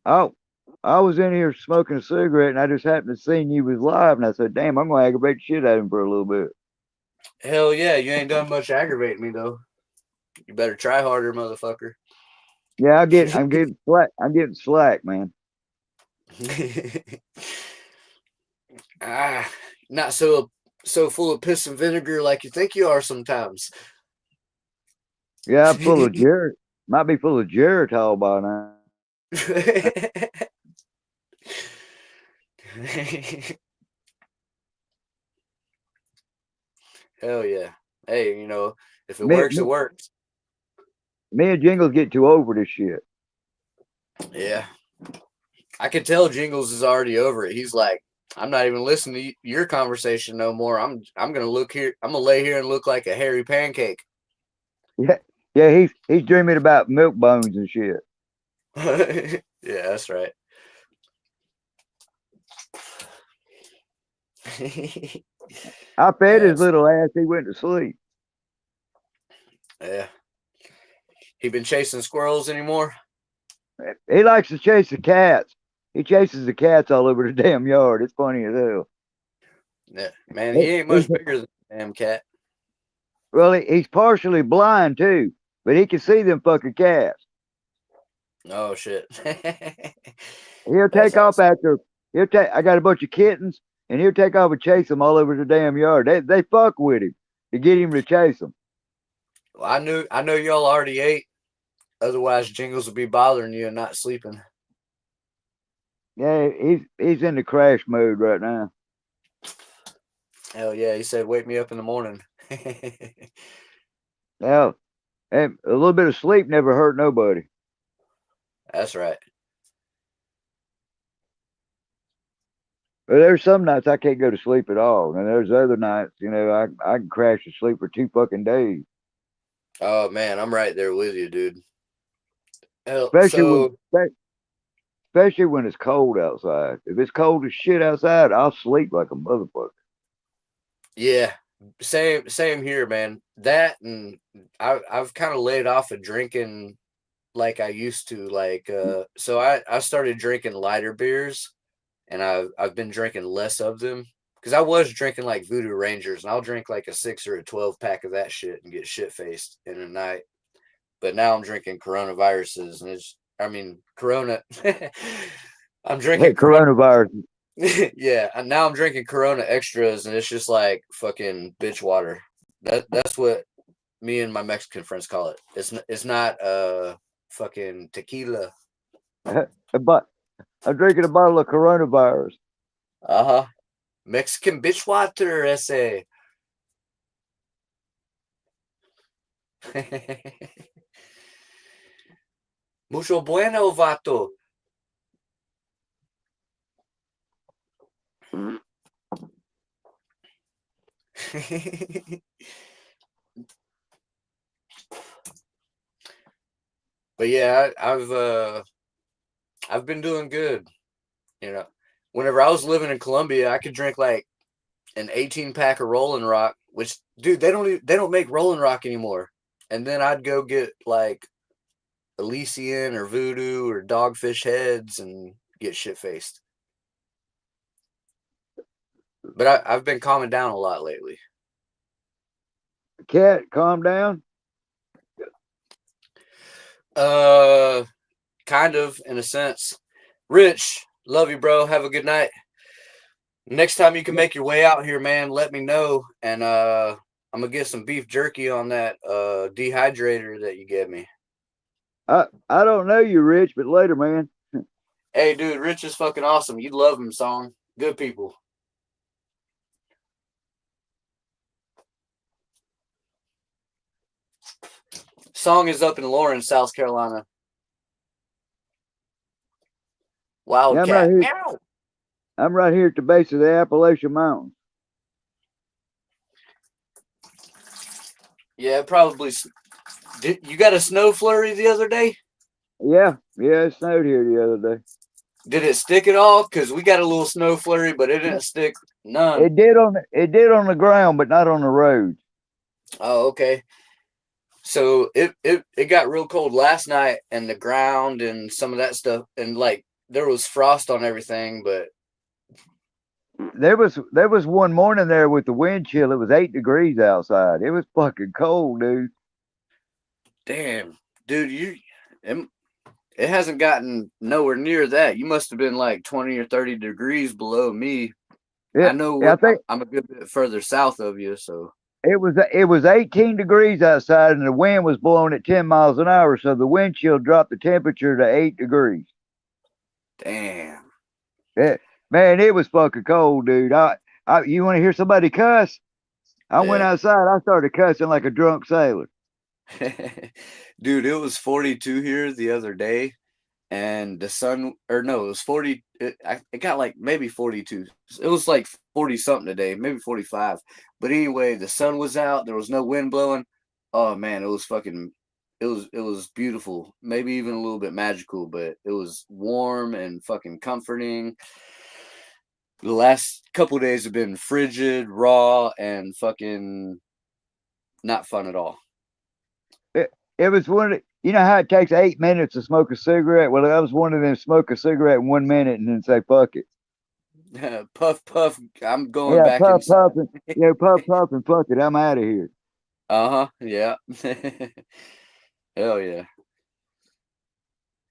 Oh, I was in here smoking a cigarette, and I just happened to see you was live, and I said, damn, I'm going to aggravate the shit out of him for a little bit. Hell yeah, you ain't done much aggravating me, though. You better try harder, motherfucker. Yeah, I'm getting slack. I'm getting slack, man. Not so full of piss and vinegar like you think you are sometimes. Yeah, I'm full of Jared. Might be full of Geritol by now. Hell yeah. Hey, if it works, it works. Me and Jingles get too over this shit. Yeah. I can tell Jingles is already over it. He's like, I'm not even listening to your conversation no more. I'm gonna look here. I'm gonna lay here and look like a hairy pancake. Yeah, he's dreaming about milk bones and shit. Yeah, that's right. I fed his little ass. He went to sleep. Yeah. He been chasing squirrels anymore? He likes to chase the cats. He chases the cats all over the damn yard. It's funny as hell. Yeah, man, he ain't much bigger than a damn cat. Well, he's partially blind too, but he can see them fucking cats. Oh shit. He'll take off after. I got a bunch of kittens, and he'll take off and chase them all over the damn yard. They fuck with him to get him to chase them. Well, I know y'all already ate. Otherwise, Jingles would be bothering you and not sleeping. Yeah, he's in the crash mode right now. Hell yeah, he said, "Wake me up in the morning." Now, a little bit of sleep never hurt nobody. That's right. But there's some nights I can't go to sleep at all, and there's other nights, I can crash to sleep for 2 fucking days. Oh man, I'm right there with you, dude. Hell, especially when it's cold outside. If it's cold as shit outside, I'll sleep like a motherfucker. Yeah, same here, man. That and I've kind of laid off of drinking like I used to. Like, so I started drinking lighter beers, and I've been drinking less of them because I was drinking like Voodoo Rangers, and I'll drink like a 6 or a 12 pack of that shit and get shit faced in a night. But now I'm drinking coronaviruses, and I mean, Corona. I'm Hey, drinking Corona. coronavirus. Yeah, and now I'm drinking Corona extras, and it's just like fucking bitch water. That's what me and my Mexican friends call it. It's not fucking tequila. But I'm drinking a bottle of coronavirus. Uh-huh. Mexican bitch water, ese. Mucho bueno, vato. But yeah, I've been doing good. You know, whenever I was living in Colombia, I could drink like an 18 pack of Rolling Rock, which dude, they don't make Rolling Rock anymore. And then I'd go get like Elysian or Voodoo or Dogfish Heads and get shit faced. But I've been calming down a lot lately. Cat, calm down. Uh, kind of in a sense. Rich, love you, bro. Have a good night. Next time you can make your way out here, man, let me know. And I'm gonna get some beef jerky on that dehydrator that you gave me. I don't know you, Rich, but later, man. Hey, dude, Rich is fucking awesome. You'd love him, song. Good people. Song is up in Lawrence, South Carolina. Yeah, I'm right Wildcat. here. Meow. I'm right here at the base of the Appalachian Mountains. Yeah, probably. You got a snow flurry the other day? Yeah, it snowed here the other day. Did it stick at all? Because we got a little snow flurry, but it didn't stick none. It did on the ground, but not on the road. Oh, okay. So it got real cold last night, and the ground and some of that stuff, and like there was frost on everything, but There was one morning there with the wind chill. It was 8 degrees outside. It was fucking cold, dude. damn, dude, it, it hasn't gotten nowhere near that. You must have been like 20 or 30 degrees below me. Yeah, I know yeah. I think I'm a good bit further south of you, so it was 18 degrees outside, and the wind was blowing at 10 miles an hour. So the wind chill dropped the temperature to 8 degrees. damn. Yeah, man, it was fucking cold, dude. You want to hear somebody cuss? I went Yeah. outside. I started cussing like a drunk sailor. Dude, it was 42 here the other day, and the sun, or no, it was 40. It got like maybe 42. It was like 40 something today, maybe 45. But anyway, the sun was out. There was no wind blowing. Oh man, it was fucking. It was beautiful. Maybe even a little bit magical, but it was warm and fucking comforting. The last couple days have been frigid, raw, and fucking not fun at all. It was you know how it takes 8 minutes to smoke a cigarette? Well, I was one of them smoke a cigarette in 1 minute and then say, fuck it. Puff, puff. I'm going Yeah, back puff, inside. puff, and, puff, puff, and fuck it. I'm out of here. Uh huh. Yeah. Hell yeah.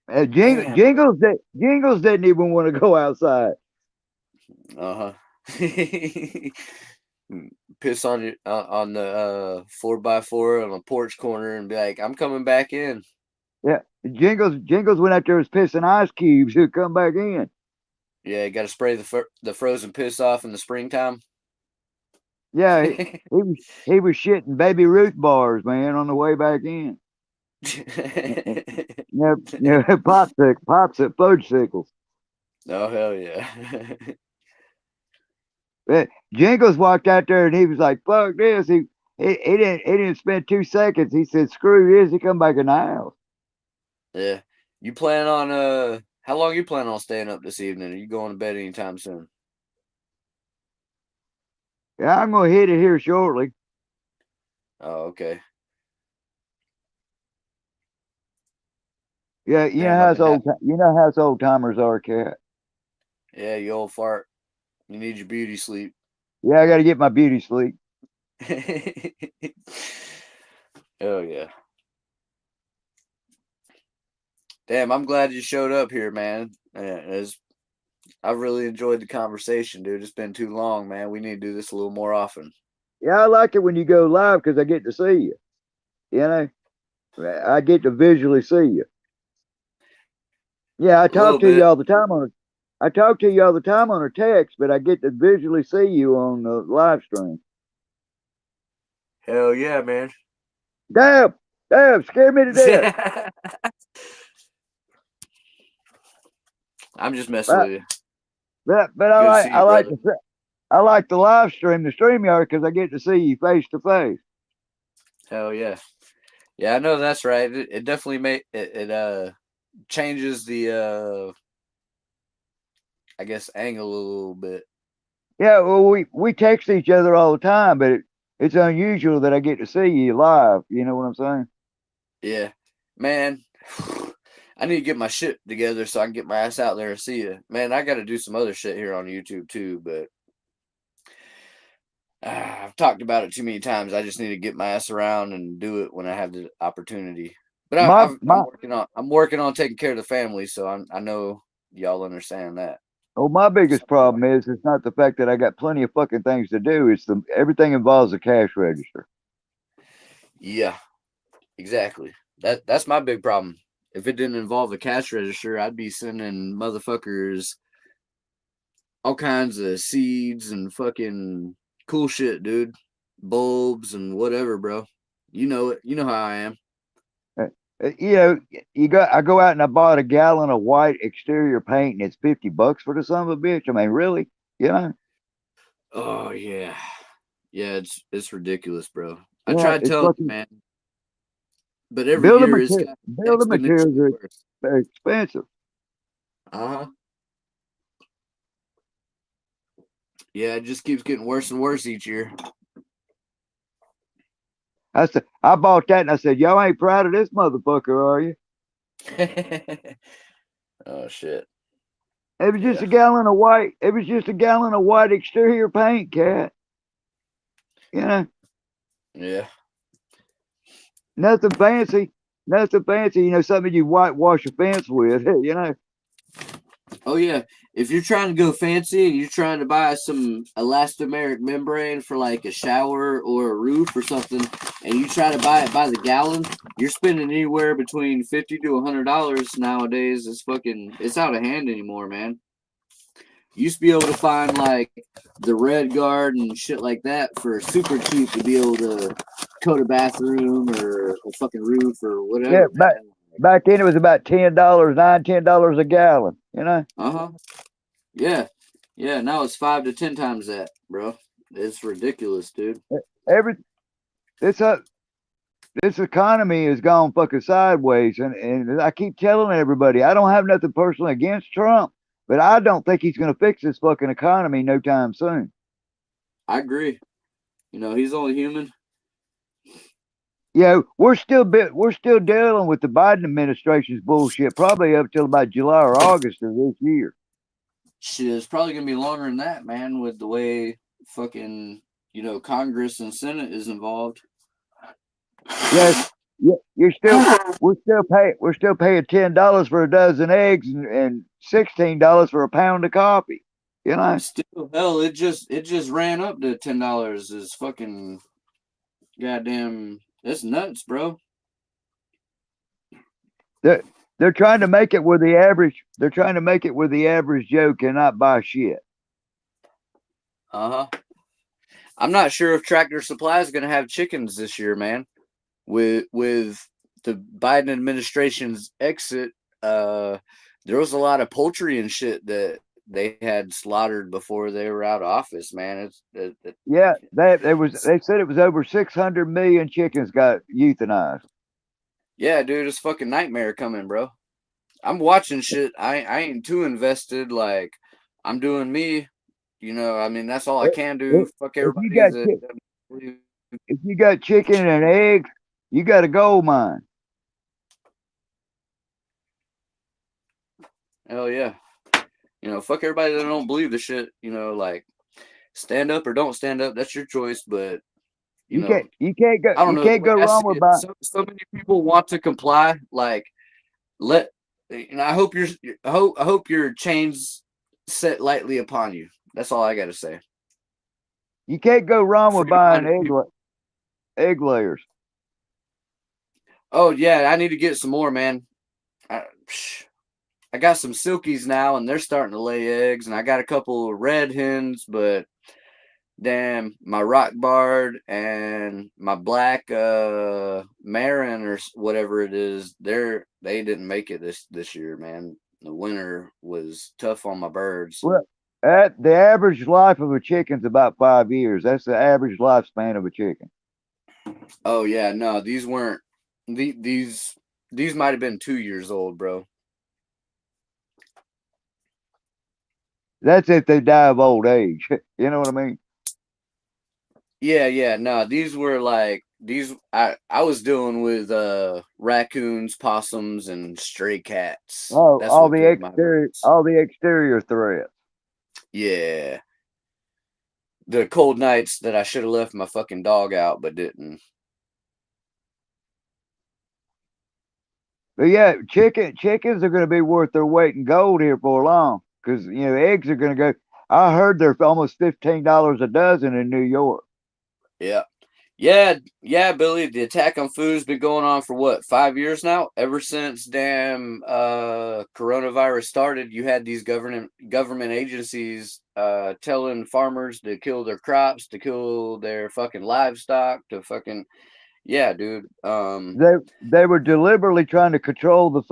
Damn. Jingles didn't even want to go outside. Uh huh. Piss on your on the 4x4 on a porch corner and be like, "I'm coming back in." Yeah, Jingles went out there was pissing ice cubes. He'll come back in. Yeah, you got to spray the frozen piss off in the springtime. Yeah, he was shitting Baby Ruth bars, man, on the way back in. Yeah, fudgesicles. Oh hell yeah. Jingles walked out there and he was like, "Fuck this." He didn't spend 2 seconds. He said, "Screw this." He come back in the house. Yeah. You plan on how long you plan on staying up this evening? Are you going to bed anytime soon? Yeah, I'm gonna hit it here shortly. Oh, okay. Yeah, Damn, I've been you know how old timers are, cat. yeah, you old fart. You need your beauty sleep. Yeah, I got to get my beauty sleep. Oh yeah. Damn, I'm glad you showed up here, man. I really enjoyed the conversation, dude. It's been too long, man. We need to do this a little more often. Yeah, I like it when you go live because I get to see you. You know, I get to visually see you. Yeah, A little bit. I talk to you all the time on a text, but I get to visually see you on the live stream. Hell yeah, man. Damn, damn, scared me to death. I'm just messing But with you. but Good to see you, brother. I like the live stream, the StreamYard, because I get to see you face to face. Hell yeah. Yeah, I know that's right. It definitely it changes the I guess angle a little bit. Yeah, well, we text each other all the time, but it's unusual that I get to see you live. You know what I'm saying? Yeah. Man, I need to get my shit together so I can get my ass out there and see you. Man, I got to do some other shit here on YouTube too, but I've talked about it too many times. I just need to get my ass around and do it when I have the opportunity. But My I'm my working on taking care of the family, so I know y'all understand that. oh, my biggest So, problem is it's not the fact that I got plenty of fucking things to do. It's the everything involves a cash register. yeah, exactly. That's my big problem. If it didn't involve a cash register, I'd be sending motherfuckers all kinds of seeds and fucking cool shit, dude. Bulbs and whatever, bro. You know it. You know how I am. You know, I go out and I bought a gallon of white exterior paint and it's $50 for the son of a bitch. I mean, really? You know? Oh yeah. Yeah, it's ridiculous, bro. I Yeah, tried it's telling you, fucking man, but every year it's got building materials exponentially worse. are expensive. Uh-huh. Yeah, it just keeps getting worse and worse each year. I bought that and I said, y'all ain't proud of this motherfucker, are you? Oh shit. It was just Yeah. a gallon of white. It was just a gallon of white exterior paint, cat. You know, Yeah. nothing fancy. Nothing fancy. You know, something you whitewash a fence with. You know. Oh yeah. If you're trying to go fancy and you're trying to buy some elastomeric membrane for like a shower or a roof or something, and you try to buy it by the gallon, you're spending anywhere between $50 to $100 nowadays. It's out of hand anymore, man. You used to be able to find like the Red Guard and shit like that for super cheap to be able to coat a bathroom or a fucking roof or Yeah, whatever, back man. back then it was about $10 a gallon. You know. Uh-huh. Yeah. Yeah, now it's 5 to 10 times that, bro. It's ridiculous, dude. Every this this economy has gone fucking sideways, and I keep telling everybody I don't have nothing personally against Trump, but I don't think he's going to fix this fucking economy no time soon. I agree. You know, he's only human. You know, we're still dealing with the Biden administration's bullshit, probably up till about July or August of this year. Shit, it's probably gonna be longer than that, man, with the way fucking, Congress and Senate is involved. Yes, yeah, we're still paying $10 for a dozen eggs and $16 for a pound of coffee. You know, Still, hell, it just ran up to $10. Is fucking goddamn. That's nuts, bro. they're they're trying to make it where the average Joe cannot buy shit. Uh huh. I'm not sure if Tractor Supply is gonna have chickens this year, man. With the Biden administration's exit, there was a lot of poultry and shit that they had slaughtered before they were out of office, man. Yeah, they said it was over 600 million chickens got euthanized. Yeah, dude, it's fucking nightmare coming, bro. I'm watching shit. I ain't too invested. Like, I'm doing me. I mean, that's all I can do. If, Fuck if you everybody got that chi- doesn't believe. if you got chicken and eggs, you got a gold mine. Hell yeah. You know, fuck everybody that don't believe the shit. You know, like stand up or don't stand up. That's your choice. But you know, I don't you know the can't way go I wrong see with it. buying. So many people want to comply. Like let. And I hope I hope your chains set lightly upon you. That's all I got to say. You can't go wrong with Free buying minded people. egg layers. Oh yeah, I need to get some more, man. I, I got some silkies now, and they're starting to lay eggs, and I got a couple of red hens, but damn, my rock bard and my black marin or whatever it is, they didn't make it this year, man. The winter was tough on my birds. Well, at the average life of a chicken's about 5 years. That's the average lifespan of a chicken. Oh yeah, no, these weren't these might have been 2 years old, bro. That's if they die of old age. You know what I mean? Yeah, yeah, no, these were like these I was dealing with raccoons, possums, and stray cats. Oh, That's what killed my birds. all the exterior threats. Yeah. The cold nights that I should have left my fucking dog out but didn't. But yeah, chickens are going to be worth their weight in gold here for long because eggs are going to go. I heard they're almost $15 a dozen in New York. Yeah. Yeah, yeah, Billy. The attack on food's been going on for what, 5 years now? Ever since damn coronavirus started, you had these government agencies telling farmers to kill their crops, to kill their fucking livestock, to fucking yeah, dude. They were deliberately trying to control the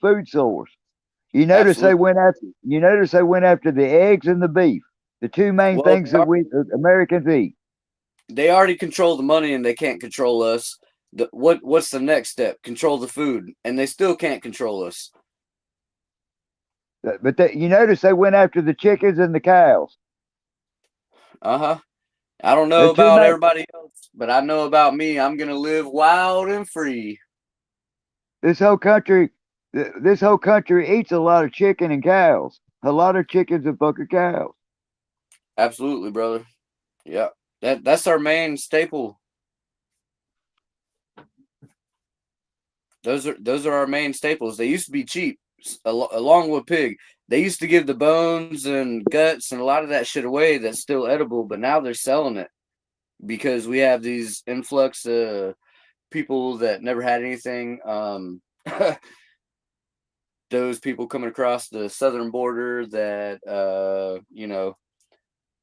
food source. Absolutely. You notice they went after the eggs and the beef, the two main Well, things that we Americans eat. they already control the money and they can't control us. What's the next step? Control the food, and they still can't control us. But you notice they went after the chickens and the cows. Uh-huh. I don't know The two about main everybody else, but I know about me. I'm gonna live wild and free. this whole country this whole country eats a lot of chicken and cows. A lot of chickens and fucking cows. Absolutely, brother. Yeah. That's our main staple. Those are our main staples. They used to be cheap, along with pig. They used to give the bones and guts and a lot of that shit away that's still edible, but now they're selling it because we have these influx of people that never had anything. Those people coming across the southern border that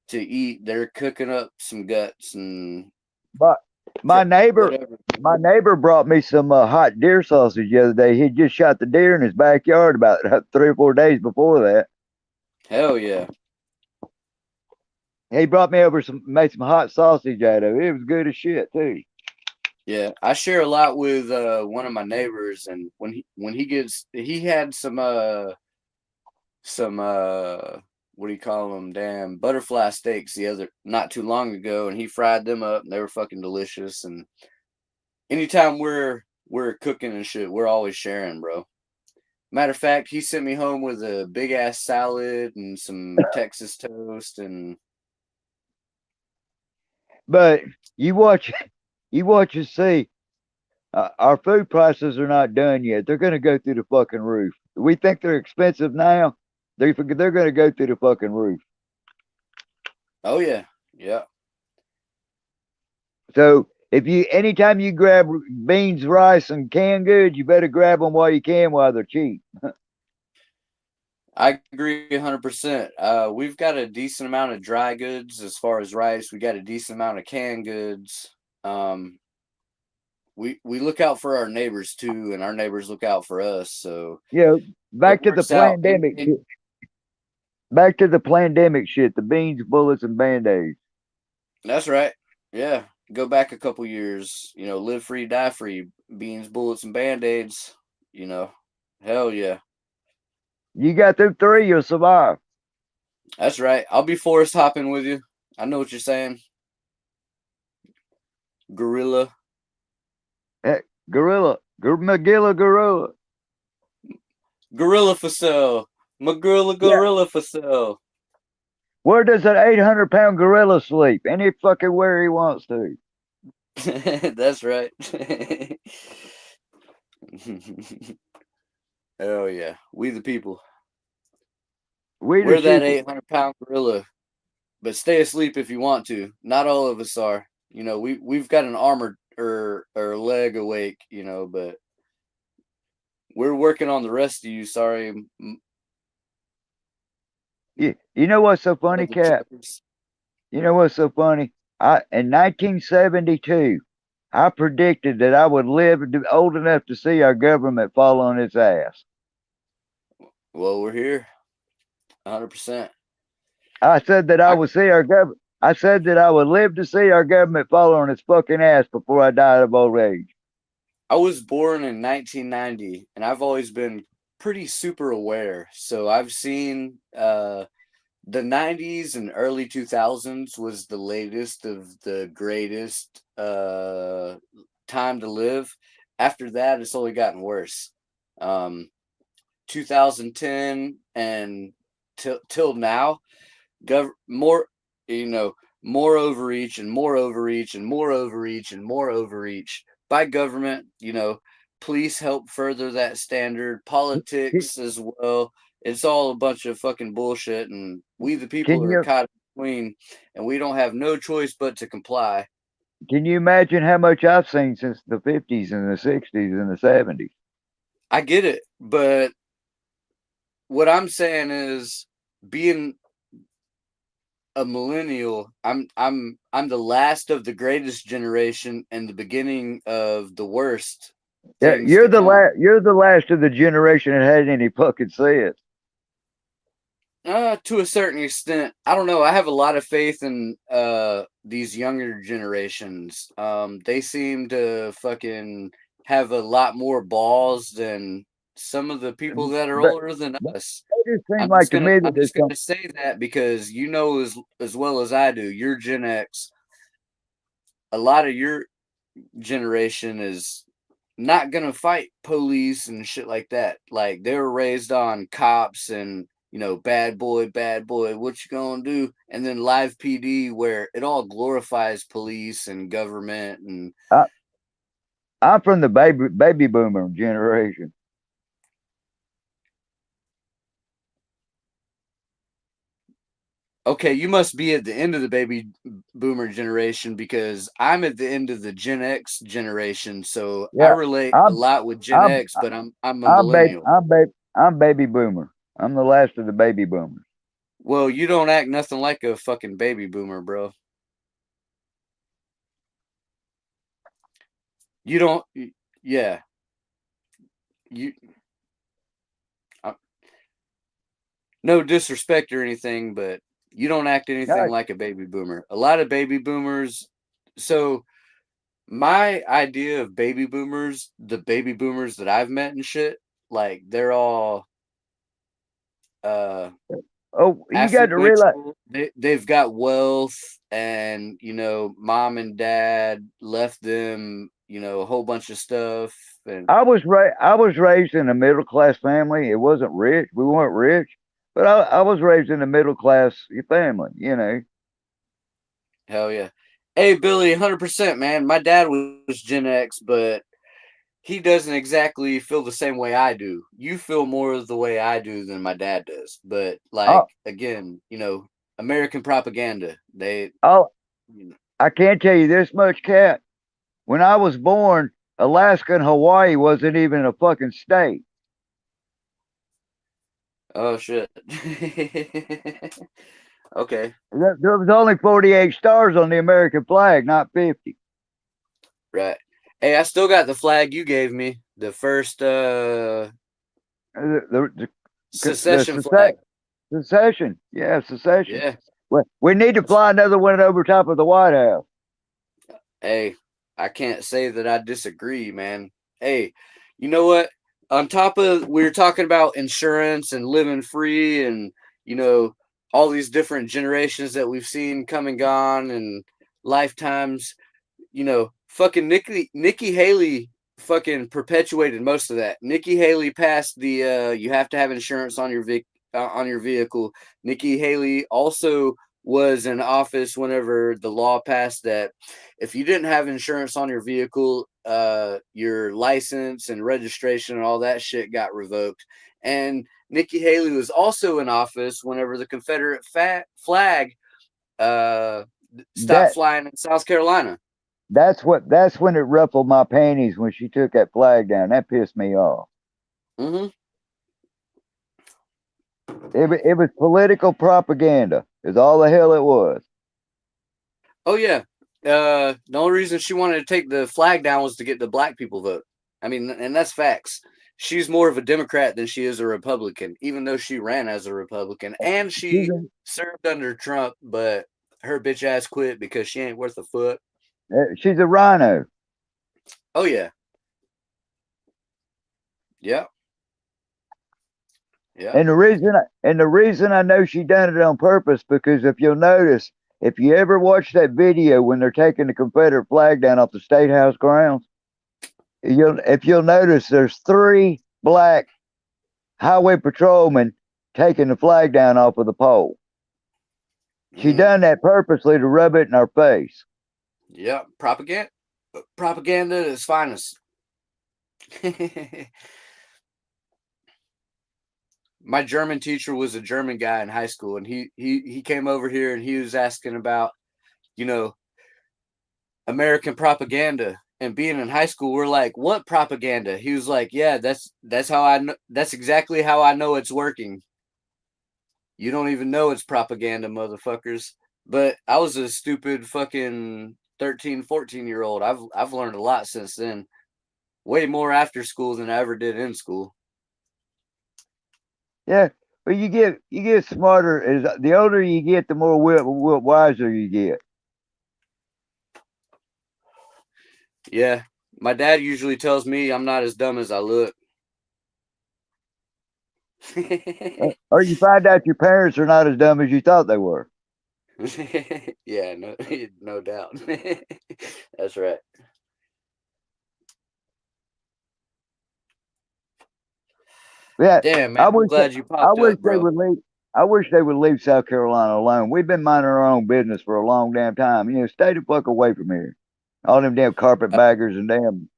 to eat, they're cooking up some guts and But my neighbor whatever. my neighbor brought me some hot deer sausage the other day. He just shot the deer in his backyard about 3 or 4 days before that. Hell yeah. He brought me over made some hot sausage out of it. It was good as shit too. Yeah, I share a lot with one of my neighbors, and he had some what do you call them, damn butterfly steaks the other not too long ago, and he fried them up and they were fucking delicious. And anytime we're cooking and shit, we're always sharing, bro. Matter of fact, he sent me home with a big ass salad and some Texas toast. And But you watch you watch and see. Our food prices are not done yet. They're going to go through the fucking roof. We think they're expensive now. They're going to go through the fucking roof. oh yeah, yeah. So anytime you grab beans, rice, and canned goods, you better grab them while you can while they're cheap. I agree 100%. We've got a decent amount of dry goods as far as rice. We got a decent amount of canned goods. Um, we look out for our neighbors too, and our neighbors look out for us. So You know, it back to the works out. pandemic. Back to the pandemic shit. The beans, bullets, and band-aids. That's right. Yeah, go back a couple years. Live free, die free. Beans, bullets, and band aids. Hell yeah. You got them three, you'll survive. That's right. I'll be forest hopping with you. I know what you're saying. Gorilla. Gorilla. Magilla gorilla. Gorilla for sale. Magrulla Yeah. gorilla for sale. Where does an 800-pound gorilla sleep? Any fucking where he wants to. That's right. Hell yeah. We the people. We the We're that sheep. 800-pound gorilla, but stay asleep if you want to. Not all of us are. You know, we've got an arm or leg awake, you know, but we're working on the rest of you. Sorry, You know what's so funny, mother Cap? truckers. You know what's so funny? In 1972, I predicted that I would live old enough to see our government fall on its ass. Well, we're here, 100%. I said that I I would see our government. I said that I would live to see our government fall on its fucking ass before I died of old age. I was born in 1990, and I've always been pretty super aware. So I've seen the 90s and early 2000s was the latest of the greatest time to live. After that, it's only gotten worse. Um, 2010 and till now, more, you know, more overreach and more overreach and more overreach and more overreach by government. You know, police help further that standard. Politics as well. It's all a bunch of fucking bullshit, and we the people Can are you caught in between, and we don't have no choice but to comply. can you imagine how much I've seen since the 50s and the 60s and the 70s? I get it, but what I'm saying is, being a millennial, I'm the last of the greatest generation and the beginning of the worst Yeah, things to come. you're the last of the generation that had any fucking sense. To a certain extent, I don't know. I have a lot of faith in these younger generations. They seem to fucking have a lot more balls than some of the people that are But older than us. it just seems like to me that I'm there's just some gonna say that because you know as well as I do, you're Gen X. A lot of your generation is not gonna fight police and shit like that. Like they were raised on cops and bad boy, what you gonna do? And then live PD where it all glorifies police and government and I, I'm from the baby boomer generation. okay, you must be at the end of the baby boomer generation because I'm at the end of the Gen X generation. So I Yeah, relate a I'm lot with Gen I'm X, but I'm a millennial. I'm baby boomer. I'm the last of the baby boomers. Well, you don't act nothing like a fucking baby boomer, bro. You don't. Yeah, you. uh, No disrespect or anything, but you don't act anything God, like a baby boomer. A lot of baby boomers. So my idea of baby boomers, the baby boomers that I've met and shit, like they're all uh oh, you got to realize. affluential. They've got wealth, and mom and dad left them, a whole bunch of stuff, and I was raised in a middle class family. It wasn't rich. We weren't rich, but I was raised in a middle class family. You know. hell yeah. Hey Billy, 100%, man. My dad was Gen X, but he doesn't exactly feel the same way I do. You feel more the way I do than my dad does. But I like again, American propaganda. They I you know, I can't tell you this much, Cat. When I was born, Alaska and Hawaii wasn't even a fucking state. oh shit. Okay. There was only 48 stars on the American flag, not 50. Right. Hey, I still got the flag you gave me. The first The secession flag. secession. Yeah, secession. Yeah. We need to fly another one over top of the White House. Hey, I can't say that I disagree, man. Hey, you know what? On top of we were talking about insurance and living free and you know all these different generations that we've seen come and gone and lifetimes, fucking Nikki Haley fucking perpetuated most of that. Nikki Haley passed the you have to have insurance on your on your vehicle. Nikki Haley also was in office whenever the law passed that if you didn't have insurance on your vehicle, your license and registration and all that shit got revoked. And Nikki Haley was also in office whenever the Confederate flag stopped That flying in South Carolina. that's when it ruffled my panties when she took that flag down. That pissed me off. Mm-hmm. It was political propaganda. Is all the hell it was. Oh yeah. The only reason she wanted to take the flag down was to get the black people vote. I mean, and that's facts. She's more of a Democrat than she is a Republican, even though she ran as a Republican and She's she served under Trump, but her bitch ass quit because she ain't worth a foot. she's a rhino. Oh yeah. Yeah. Yeah. And the reason I know she done it on purpose, because if you'll notice, if you ever watch that video when they're taking the Confederate flag down off the State House grounds, if you'll notice, there's 3 black highway patrolmen taking the flag down off of the pole. She done that purposely to rub it in our face. Yeah. Propaganda at its finest. My German teacher was a German guy in high school, and he came over here and he was asking about, American propaganda. And being in high school, we're like, what propaganda? He was like, yeah, that's how I know. That's exactly how I know it's working. You don't even know it's propaganda, motherfuckers. But I was a stupid fucking 13, 14-year-old. I've learned a lot since then. Way more after school than I ever did in school. Yeah, but you get smarter as the older you get, the more wiser you get. Yeah, my dad usually tells me I'm not as dumb as I look. Or you find out your parents are not as dumb as you thought they were. Yeah, no doubt. That's right. Yeah, Damn, man, I'm glad you popped up, bro. I wish they would leave South Carolina alone. We've been minding our own business for a long damn time. Stay the fuck away from here. All them damn carpetbaggers and damn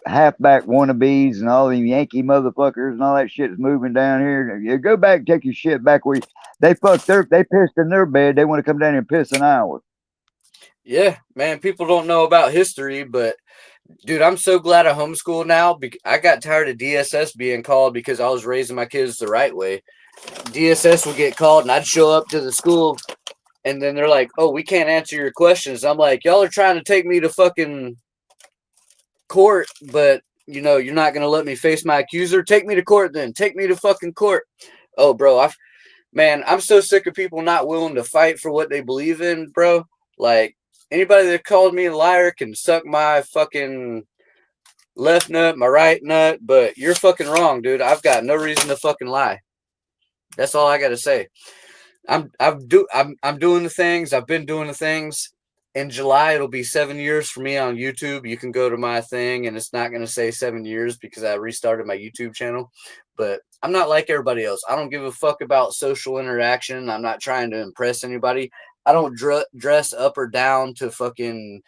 halfback wannabes and all them Yankee motherfuckers and all that shit's moving down here. You go back and take your shit back where they pissed in their bed. They want to come down here and piss in ours. Yeah, man, people don't know about history, but dude, I'm so glad I homeschool now. I got tired of DSS being called because I was raising my kids the right way. DSS would get called and I'd show up to the school and then they're like, oh, we can't answer your questions. I'm like, y'all are trying to take me to fucking court, but you're not going to let me face my accuser. Take me to court then. Take me to fucking court. Oh, bro, I'm so sick of people not willing to fight for what they believe in, bro. Like, anybody that called me a liar can suck my fucking left nut, my right nut, but you're fucking wrong, dude. I've got no reason to fucking lie. That's all I got to say. I'm doing the things. I've been doing the things. In July, it'll be 7 years for me on YouTube. You can go to my thing, and it's not going to say 7 years because I restarted my YouTube channel. But I'm not like everybody else. I don't give a fuck about social interaction. I'm not trying to impress anybody. I don't dress up or down to fucking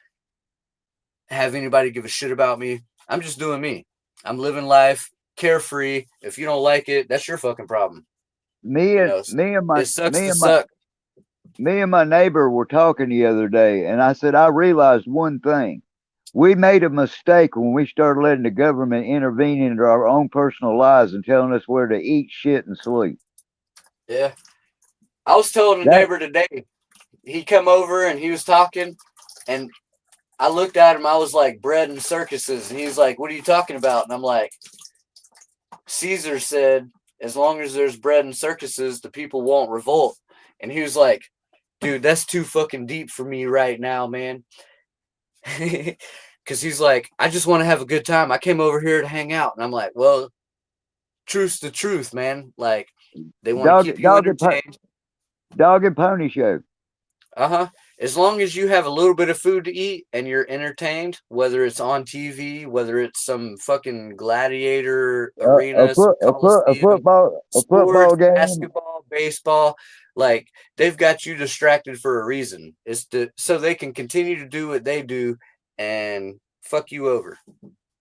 have anybody give a shit about me. I'm just doing me. I'm living life carefree. If you don't like it, that's your fucking problem. It sucks to suck. Me and my neighbor were talking the other day, and I said, I realized one thing. We made a mistake when we started letting the government intervene into our own personal lives and telling us where to eat, shit, and sleep. Yeah. I was telling a neighbor today, he come over and he was talking, and I looked at him, I was like, bread and circuses, and he's like, what are you talking about? And I'm like, Caesar said, as long as there's bread and circuses, the people won't revolt. And he was like, dude, that's too fucking deep for me right now, man. Because he's like, I just want to have a good time. I came over here to hang out. And I'm like, well, truth's the truth, man. Like, they want to keep you entertained. Dog and pony show. Uh-huh. as long as you have a little bit of food to eat and you're entertained, whether it's on TV, whether it's some fucking gladiator arena, some coliseum, A football sports, game. basketball, baseball, like they've got you distracted for a reason. It's so they can continue to do what they do and fuck you over.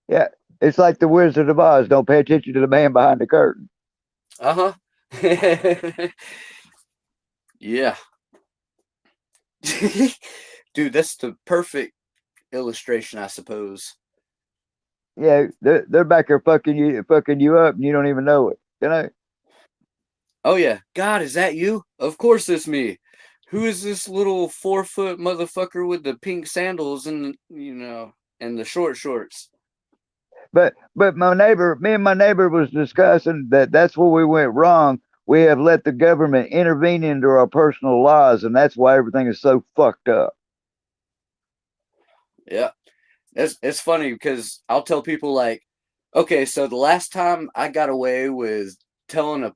Yeah, it's like the Wizard of Oz. Don't pay attention to the man behind the curtain. Uh-huh. Yeah. Dude, that's the perfect illustration, I suppose. Yeah, they're back there fucking you up, and you don't even know it. You know. Oh yeah. God, is that you? Of course it's me. Who is this little 4-foot motherfucker with the pink sandals and and the short shorts? But me and my neighbor was discussing that's where we went wrong. We have let the government intervene into our personal lives, and that's why everything is so fucked up. Yeah. It's funny because I'll tell people like, okay, so the last time I got away with telling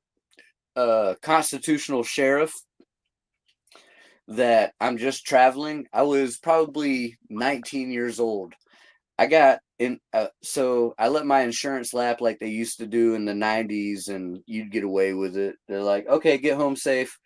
a constitutional sheriff that I'm just traveling, I was probably 19 years old. I got in, so I let my insurance lap like they used to do in the 90s, and you'd get away with it. They're like, okay, get home safe.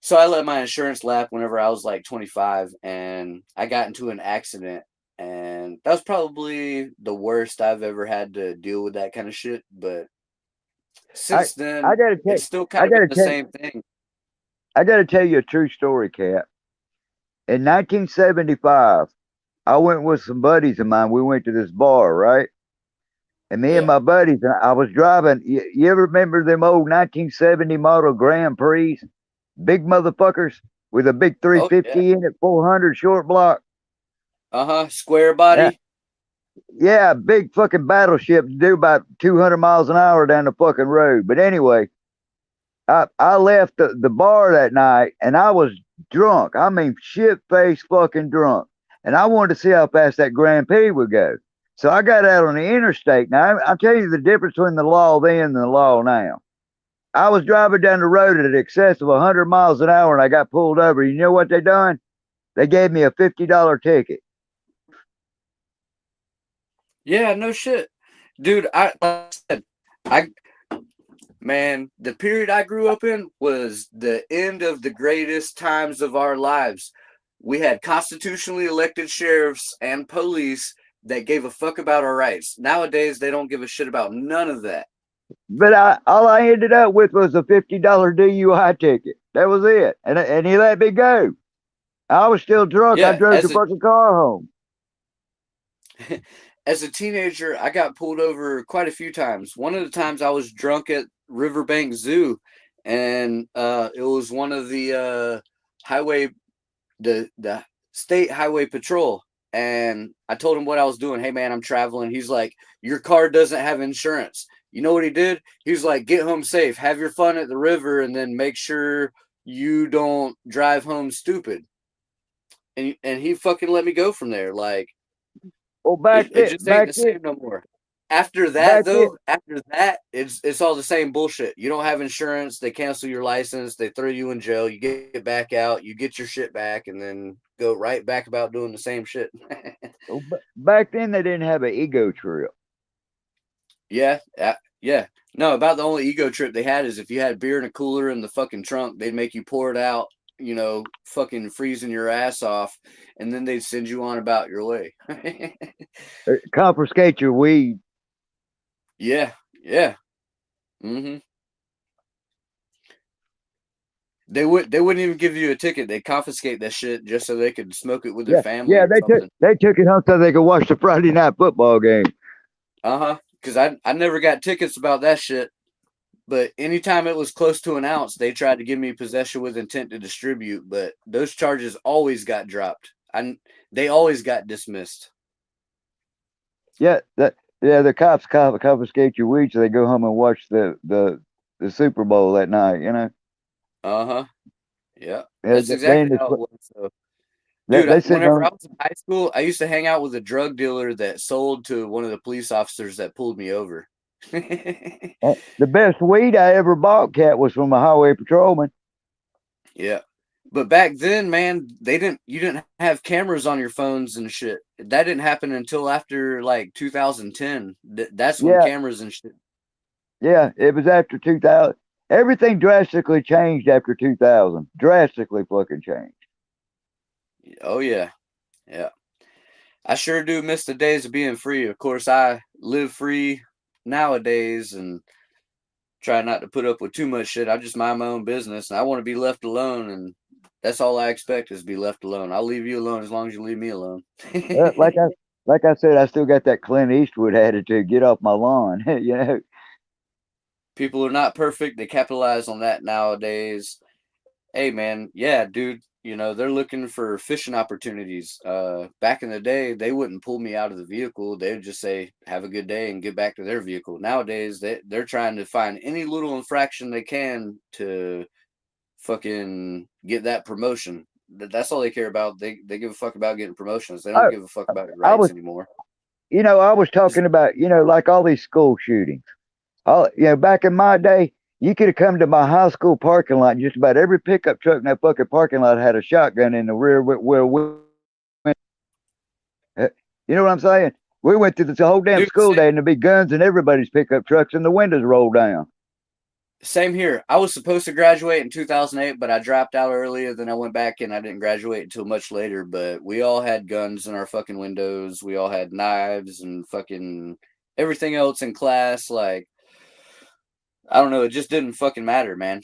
So I let my insurance lap whenever I was like 25, and I got into an accident. And that was probably the worst I've ever had to deal with that kind of shit. But I since then, I gotta tell it's still kind I of been gotta the tell same thing. I gotta tell you a true story, Cat. In 1975, I went with some buddies of mine. We went to this bar, right? And me and Yeah. my buddies, and I was driving. You ever remember them old 1970 model Grand Prix? Big motherfuckers with a big Oh, yeah. 350 in it, 400 short block. Uh-huh. Square Yeah, body. yeah, big fucking battleship to do about 200 miles an hour down the fucking road. But anyway, I left the bar that night and I was drunk. I mean, shit faced fucking drunk. And I wanted to see how fast that Grand Prix would go. So I got out on the interstate. Now, I'm telling you the difference between the law then and the law now. I was driving down the road at an excess of 100 miles an hour and I got pulled over. You know what they done? They gave me a $50 ticket. Yeah, no shit. Dude, like I said, I man, the period I grew up in was the end of the greatest times of our lives. We had constitutionally elected sheriffs and police that gave a fuck about our rights. Nowadays, they don't give a shit about none of that. But all I ended up with was a $50 DUI ticket. That was it. And he let me go. I was still drunk. I Yeah, drove the fucking car home. as a teenager, I got pulled over quite a few times. One of the times I was drunk at Riverbank Zoo, and it was one of the highway, the state highway patrol, and I told him what I was doing. Hey man, I'm traveling. He's like, your car doesn't have insurance. You know what he did? He was like, get home safe, have your fun at the river, and then make sure you don't drive home stupid. And he fucking let me go from there. Like Well, it just ain't the same no more. After that back then, though, after that, it's all the same bullshit. You don't have insurance, they cancel your license, they throw you in jail, you get back out, you get your shit back, and then go right back about doing the same shit. back then they didn't have an ego trip. Yeah, yeah. No, about the only ego trip they had is if you had beer in a cooler in the fucking trunk, they'd make you pour it out, fucking freezing your ass off, and then they'd send you on about your way. Confiscate your weed. Yeah, yeah. Mm-hmm. They wouldn't even give you a ticket. They confiscate that shit just so they could smoke it with their Yeah, family yeah. or something. They took it home so they could watch the Friday night football game. Uh-huh. Because I never got tickets about that shit. But anytime it was close to an ounce, they tried to give me possession with intent to distribute. But those charges always got dropped. They always got dismissed. Yeah, the cops confiscate your weed so they go home and watch the Super Bowl that night. You know. Uh-huh. Yeah. Yeah, That's exactly how it was. So, dude, they sitting whenever I on was in high school, I used to hang out with a drug dealer that sold to one of the police officers that pulled me over. the best weed I ever bought, Cat, was from a highway patrolman. Yeah. But back then, man, you didn't have cameras on your phones and shit. That didn't happen until after like 2010. That's when Yeah, cameras and shit. yeah, it was after 2000. Everything drastically changed after 2000. Drastically fucking changed. Oh yeah, yeah. I sure do miss the days of being free. Of course, I live free nowadays and try not to put up with too much shit. I just mind my own business and I want to be left alone, and that's all I expect is to be left alone. I'll leave you alone as long as you leave me alone. Uh, like I like I said, I still got that Clint Eastwood attitude. Get off my lawn, you know. People are not perfect. They capitalize on that nowadays. Hey man, yeah, dude, they're looking for fishing opportunities. Back in the day, they wouldn't pull me out of the vehicle. They would just say, have a good day and get back to their vehicle. Nowadays, they're trying to find any little infraction they can to fucking get that promotion. That's all they care about. They give a fuck about getting promotions. They don't I give a fuck about your I rights was anymore. I was talking about like all these school shootings. All back in my day, you could have come to my high school parking lot. And just about every pickup truck in that fucking parking lot had a shotgun in the rear wheel. You know what I'm saying? We went through this whole damn Dude, school day, and there'd be guns in everybody's pickup trucks, and the windows rolled down. same here. I was supposed to graduate in 2008, but I dropped out earlier. Then I went back and I didn't graduate until much later. But we all had guns in our fucking windows. We all had knives and fucking everything else in class. Like, I don't know. It just didn't fucking matter, man.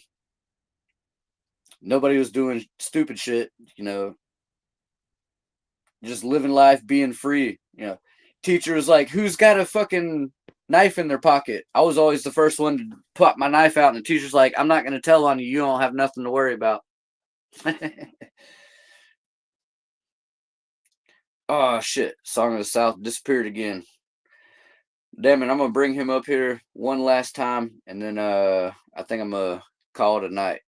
Nobody was doing stupid shit, just living life, being free. Teacher was like, who's got a fucking knife in their pocket? I was always the first one to pop my knife out, and the teacher's like, I'm not going to tell on you. You don't have nothing to worry about. Oh, shit. Song of the South disappeared again. Damn it. I'm going to bring him up here one last time, and then I think I'm going to call it a night.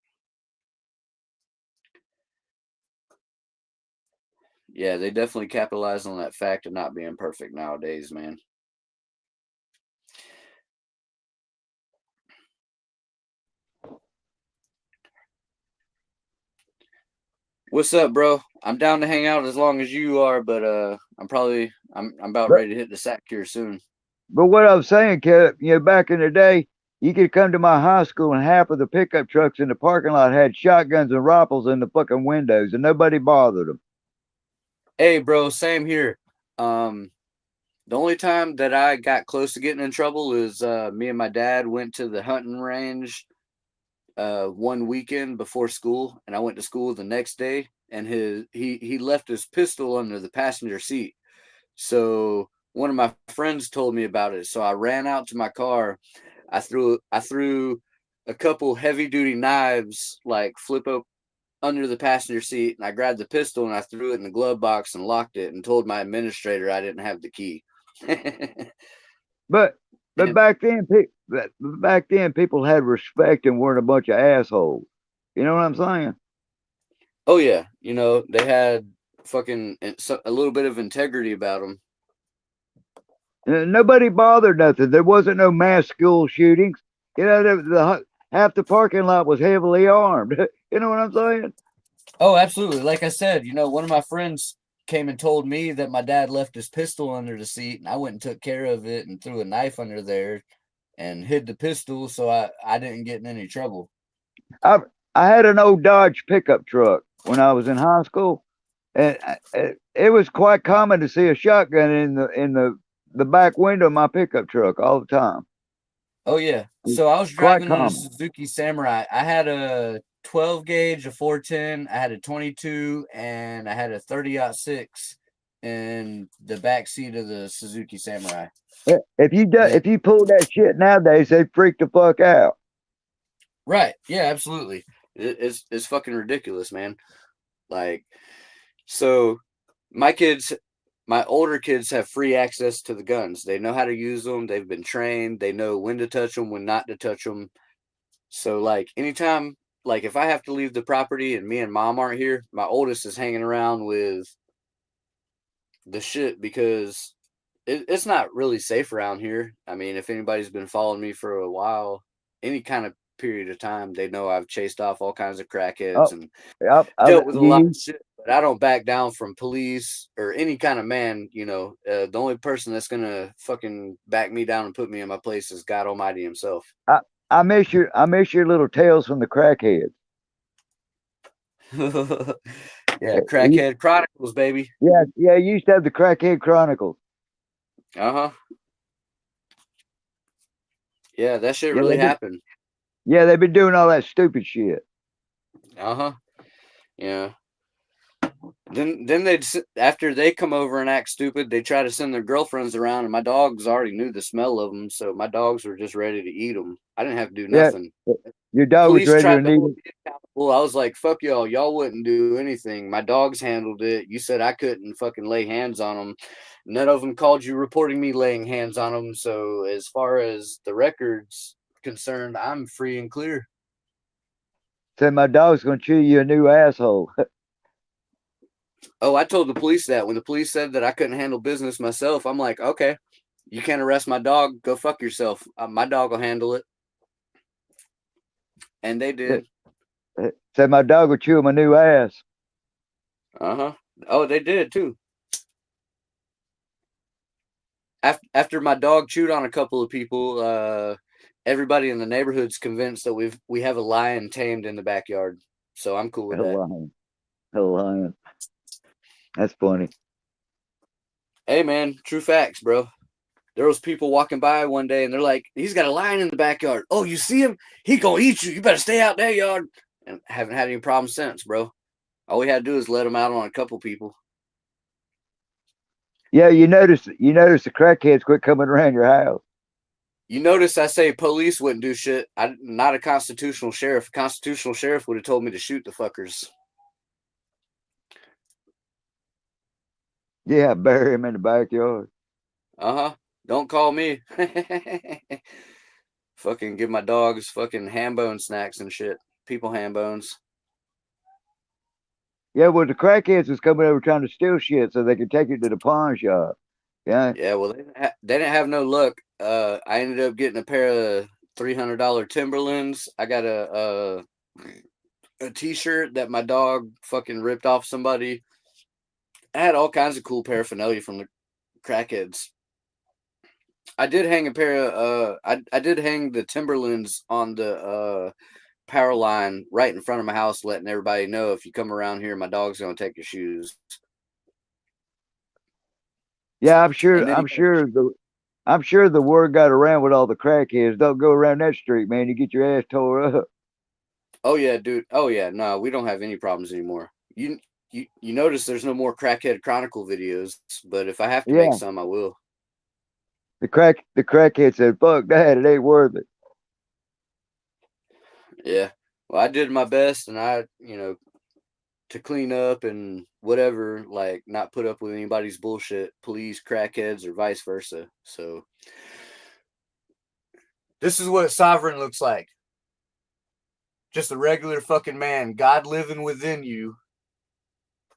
Yeah, they definitely capitalize on that fact of not being perfect nowadays, man. What's up, bro? I'm down to hang out as long as you are, but I'm about But ready to hit the sack here soon. what I was saying, Kev, back in the day, you could come to my high school, and half of the pickup trucks in the parking lot had shotguns and rifles in the fucking windows, and nobody bothered them. Hey, bro, same here. Um, the only time that I got close to getting in trouble is me and my dad went to the hunting range one weekend before school, and I went to school the next day, and he left his pistol under the passenger seat. So one of my friends told me about it. So I ran out to my car. I threw a couple heavy duty knives, like flip up under the passenger seat, and I grabbed the pistol and I threw it in the glove box and locked it and told my administrator I didn't have the key. But but And back then, people had respect and weren't a bunch of assholes. You know what I'm saying? oh yeah, they had fucking a little bit of integrity about them. Nobody bothered nothing. There wasn't no mass school shootings. Half the parking lot was heavily armed. You know what I'm saying? Oh, absolutely. Like I said, one of my friends came and told me that my dad left his pistol under the seat, and I went and took care of it and threw a knife under there and hid the pistol so I didn't get in any trouble. I I had an old Dodge pickup truck when I was in high school, and it was quite common to see a shotgun in the back window of my pickup truck all the time. Oh yeah. So I was Quite driving in a common. Suzuki Samurai. I had a 12 gauge, a 410, I had a 22, and I had a 30-06 in the back seat of the Suzuki Samurai. And If you pull that shit nowadays, they freak the fuck out. right, yeah, absolutely. It's fucking ridiculous, man. Like, so my kids, my older kids have free access to the guns. They know how to use them. They've been trained. They know when to touch them, when not to touch them. So like anytime, like if I have to leave the property and me and mom aren't here, my oldest is hanging around with the shit because it's not really safe around here. I mean, if anybody's been following me for a while, any kind of period of time. They know I've chased off all kinds of crackheads Oh, and I, dealt with a lot of you, shit. But I don't back down from police or any kind of man. The only person that's gonna fucking back me down and put me in my place is God Almighty Himself. I, I miss your little tales from the crackheads. Yeah, Crackhead Chronicles, baby. Yeah, yeah. You used to have the Crackhead Chronicles. Uh huh. Yeah, that shit Yeah, really happened. they've been doing all that stupid shit. Uh huh. Yeah. Then they'd after they come over and act stupid, they try to send their girlfriends around, and my dogs already knew the smell of them, so my dogs were just ready to eat them. I didn't have to do Yeah, nothing. your dog was Police ready to tried to need hold it. me accountable. I was like, "Fuck y'all! Y'all wouldn't do anything. My dogs handled it. You said I couldn't fucking lay hands on them. None of them called you reporting me laying hands on them. So as far as the records concerned, I'm free and clear." Said my dog's gonna chew you a new asshole. Oh, I told the police that when the police said that I couldn't handle business myself. I'm like, okay, you can't arrest my dog. Go fuck yourself. My dog will handle it. And they did. Said my dog will chew him a new ass. Uh-huh. Oh, they did too. After my dog chewed on a couple of people, everybody in the neighborhood's convinced that we have a lion tamed in the backyard. So I'm cool with A that. lion. A lion. That's funny. Hey man, true facts, bro. There was people walking by one day and they're like, he's got a lion in the backyard. Oh, you see him? He gonna eat you. You better stay out there, yard. And haven't had any problems since, bro. All we had to do is let him out on a couple people. Yeah, you notice the crackheads quit coming around your house. You notice I say police wouldn't do shit. I'm not a constitutional sheriff. A constitutional sheriff would have told me to shoot the fuckers. Yeah, bury him in the backyard. Uh-huh. Don't call me. Fucking give my dogs fucking ham bone snacks and shit. People ham bones. Yeah, well, the crackheads was coming over trying to steal shit so they could take it to the pawn shop. Yeah. Yeah, well, they didn't have no luck. I ended up getting a pair of $300 Timberlands. I got a T-shirt that my dog fucking ripped off somebody. I had all kinds of cool paraphernalia from the crackheads. I did hang a pair of I did hang the Timberlands on the power line right in front of my house, letting everybody know if you come around here, my dog's gonna take your shoes. Yeah, And then I'm sure the word got around with all the crackheads. Don't go around that street, man. You get your ass tore up. oh yeah, dude. Oh yeah, no, we don't have any problems anymore. You notice there's no more Crackhead Chronicle videos, but if I have to make Yeah. some, I will. The crackhead said, "Fuck that, it ain't worth it." Yeah. Well, I did my best, and to clean up and whatever, like not put up with anybody's bullshit, police, crackheads, or vice versa. So this is what sovereign looks like. Just a regular fucking man, God living within you.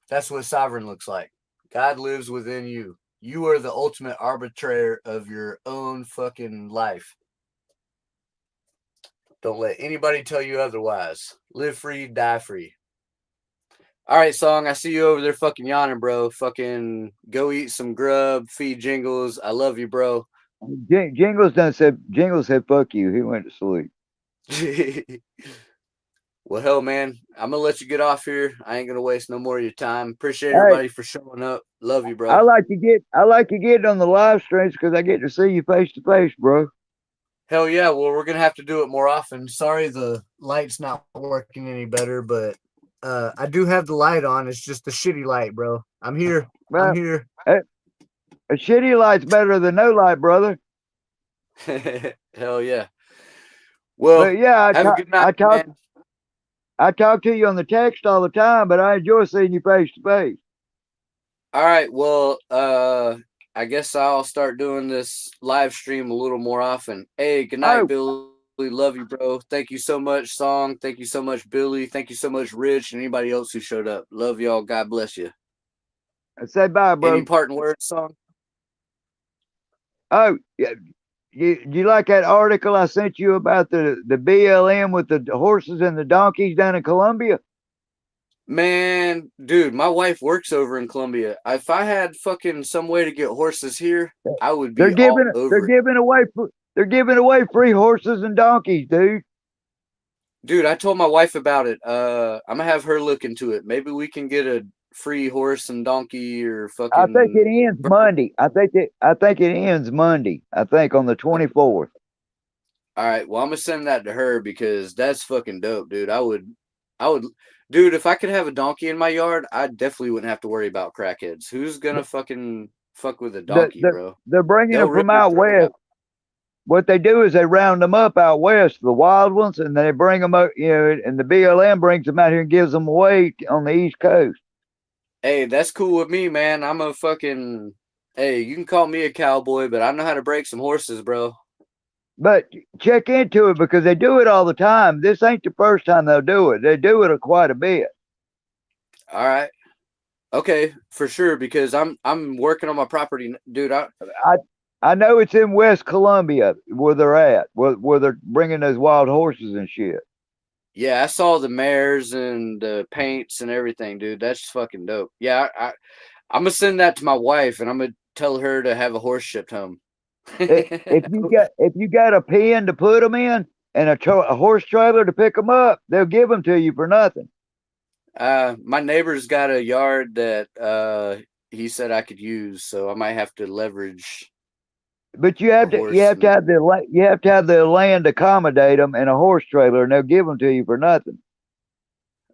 That's what sovereign looks like. God lives within you. You are the ultimate arbitrator of your own fucking life. Don't let anybody tell you otherwise. Live free, die free. All right, Song, I see you over there fucking yawning, bro. Fucking go eat some grub, feed Jingles. I love you, bro. Jingles said, "Fuck you." He went to sleep. Well, hell, man, I'm gonna let you get off here. I ain't gonna waste no more of your time. Appreciate Hey, everybody for showing up. Love you, bro. I like you getting on the live streams because I get to see you face to face, bro. Hell yeah. Well, we're gonna have to do it more often. Sorry, the light's not working any better, but I do have the light on. It's just the shitty light, bro. I'm here. Well, I'm here. a shitty light's better than no light, brother. Hell yeah. Well, But yeah, have a good night, man. I talk to you on the text all the time, but I enjoy seeing you face to face. All right. Well, I guess I'll start doing this live stream a little more often. Hey, good night, Billy. Love you, bro. Thank you so much, Song. Thank you so much, Billy. Thank you so much, Rich, and anybody else who showed up. Love y'all. God bless you. Say bye, bro. Any parting words, Song? Oh, yeah. you like that article I sent you about the BLM with the horses and the donkeys down in Colombia? Man, dude, my wife works over in Colombia. If I had fucking some way to get horses here, I would They're be all giving they're over it. giving away they're giving away free horses and donkeys, dude. Dude, I told my wife about it. I'm gonna have her look into it. Maybe we can get a free horse and donkey or I think it fucking ends Monday. I think it ends Monday. I think on the 24th. All right, well, I'm gonna send that to her because that's fucking dope, dude. I would, dude. If I could have a donkey in my yard, I definitely wouldn't have to worry about crackheads. Who's gonna fucking fuck with a donkey, bro? They're bringing They'll them from rip your out throat west. out. What they do is they round them up out west, the wild ones, and they bring them out, and the BLM brings them out here and gives them away on the East Coast. Hey, that's cool with me, man. I'm a fucking. Hey, you can call me a cowboy, but I know how to break some horses, bro. But check into it because they do it all the time. This ain't the first time they'll do it. They do it quite a bit. All right, okay, for sure. Because I'm working on my property, dude. I I know it's in West Columbia where they're at, where they're bringing those wild horses and shit. Yeah, I saw the mares and the paints and everything, dude. That's fucking dope. Yeah, I'm gonna send that to my wife, and I'm gonna tell her to have a horse shipped home. If you got a pen to put them in and a horse trailer to pick them up, they'll give them to you for nothing. My neighbor's got a yard that he said I could use, so I might have to leverage But a horse. you have to have the land to accommodate them and a horse trailer, and they'll give them to you for nothing.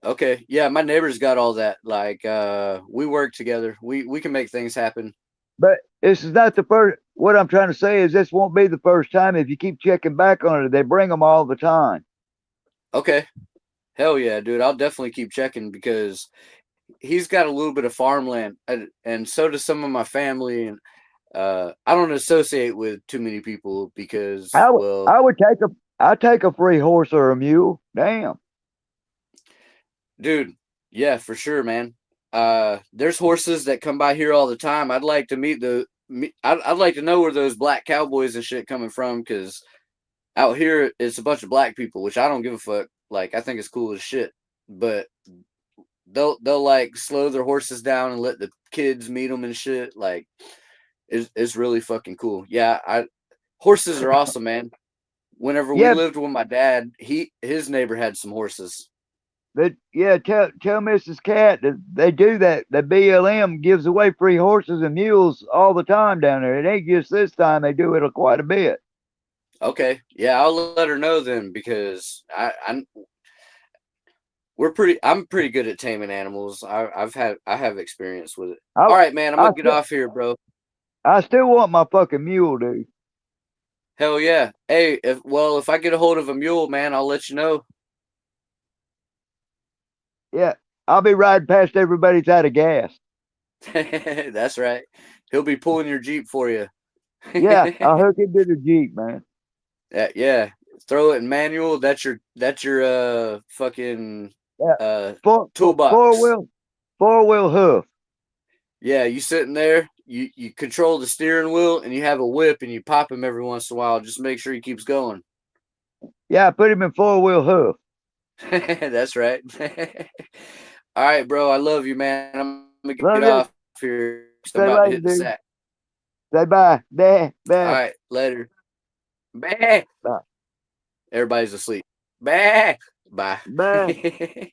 Okay, yeah, my neighbor's got all that. Like, we work together. We can make things happen. But this is not the first. What I'm trying to say is this won't be the first time. If you keep checking back on it, they bring them all the time. Okay, hell yeah, dude. I'll definitely keep checking because he's got a little bit of farmland, and so does some of my family. And I don't associate with too many people because, well, I would take a free horse or a mule. Damn. dude, yeah, for sure, man. There's horses that come by here all the time. I'd like to meet I'd like to know where those black cowboys and shit coming from because out here it's a bunch of black people, which I don't give a fuck. Like, I think it's cool as shit, but they'll like slow their horses down and let the kids meet them and shit. Like, it's really fucking cool. Yeah, horses are awesome, man. Whenever we Yeah, lived with my dad, his neighbor had some horses. tell Mrs. Cat that they do that. The BLM gives away free horses and mules all the time down there. It ain't just this time; they do it quite a bit. Okay, yeah, I'll let her know then because I'm pretty good at taming animals. I have experience with it. I All right, man, I'm I gonna get still off here, bro. I still want my fucking mule, dude. Hell yeah. Hey, if I get a hold of a mule, man, I'll let you know. Yeah, I'll be riding past everybody's out of gas. That's right. He'll be pulling your Jeep for you. Yeah, I'll hook him to the Jeep, man. Yeah. Throw it in manual. That's your fucking Yeah, toolbox. four wheel hoof. Yeah, you sitting there, you control the steering wheel and you have a whip and you pop him every once in a while. Just make sure he keeps going. Yeah, I put him in four wheel hoof. That's right. All right, bro. I love you, man. I'm gonna get Love you. off here. I'm Stay about to later, hit the dude. sack. Say bye. Bye. All Bye. right, later. Bah. Bye. Everybody's asleep. Bah. Bye. Bye.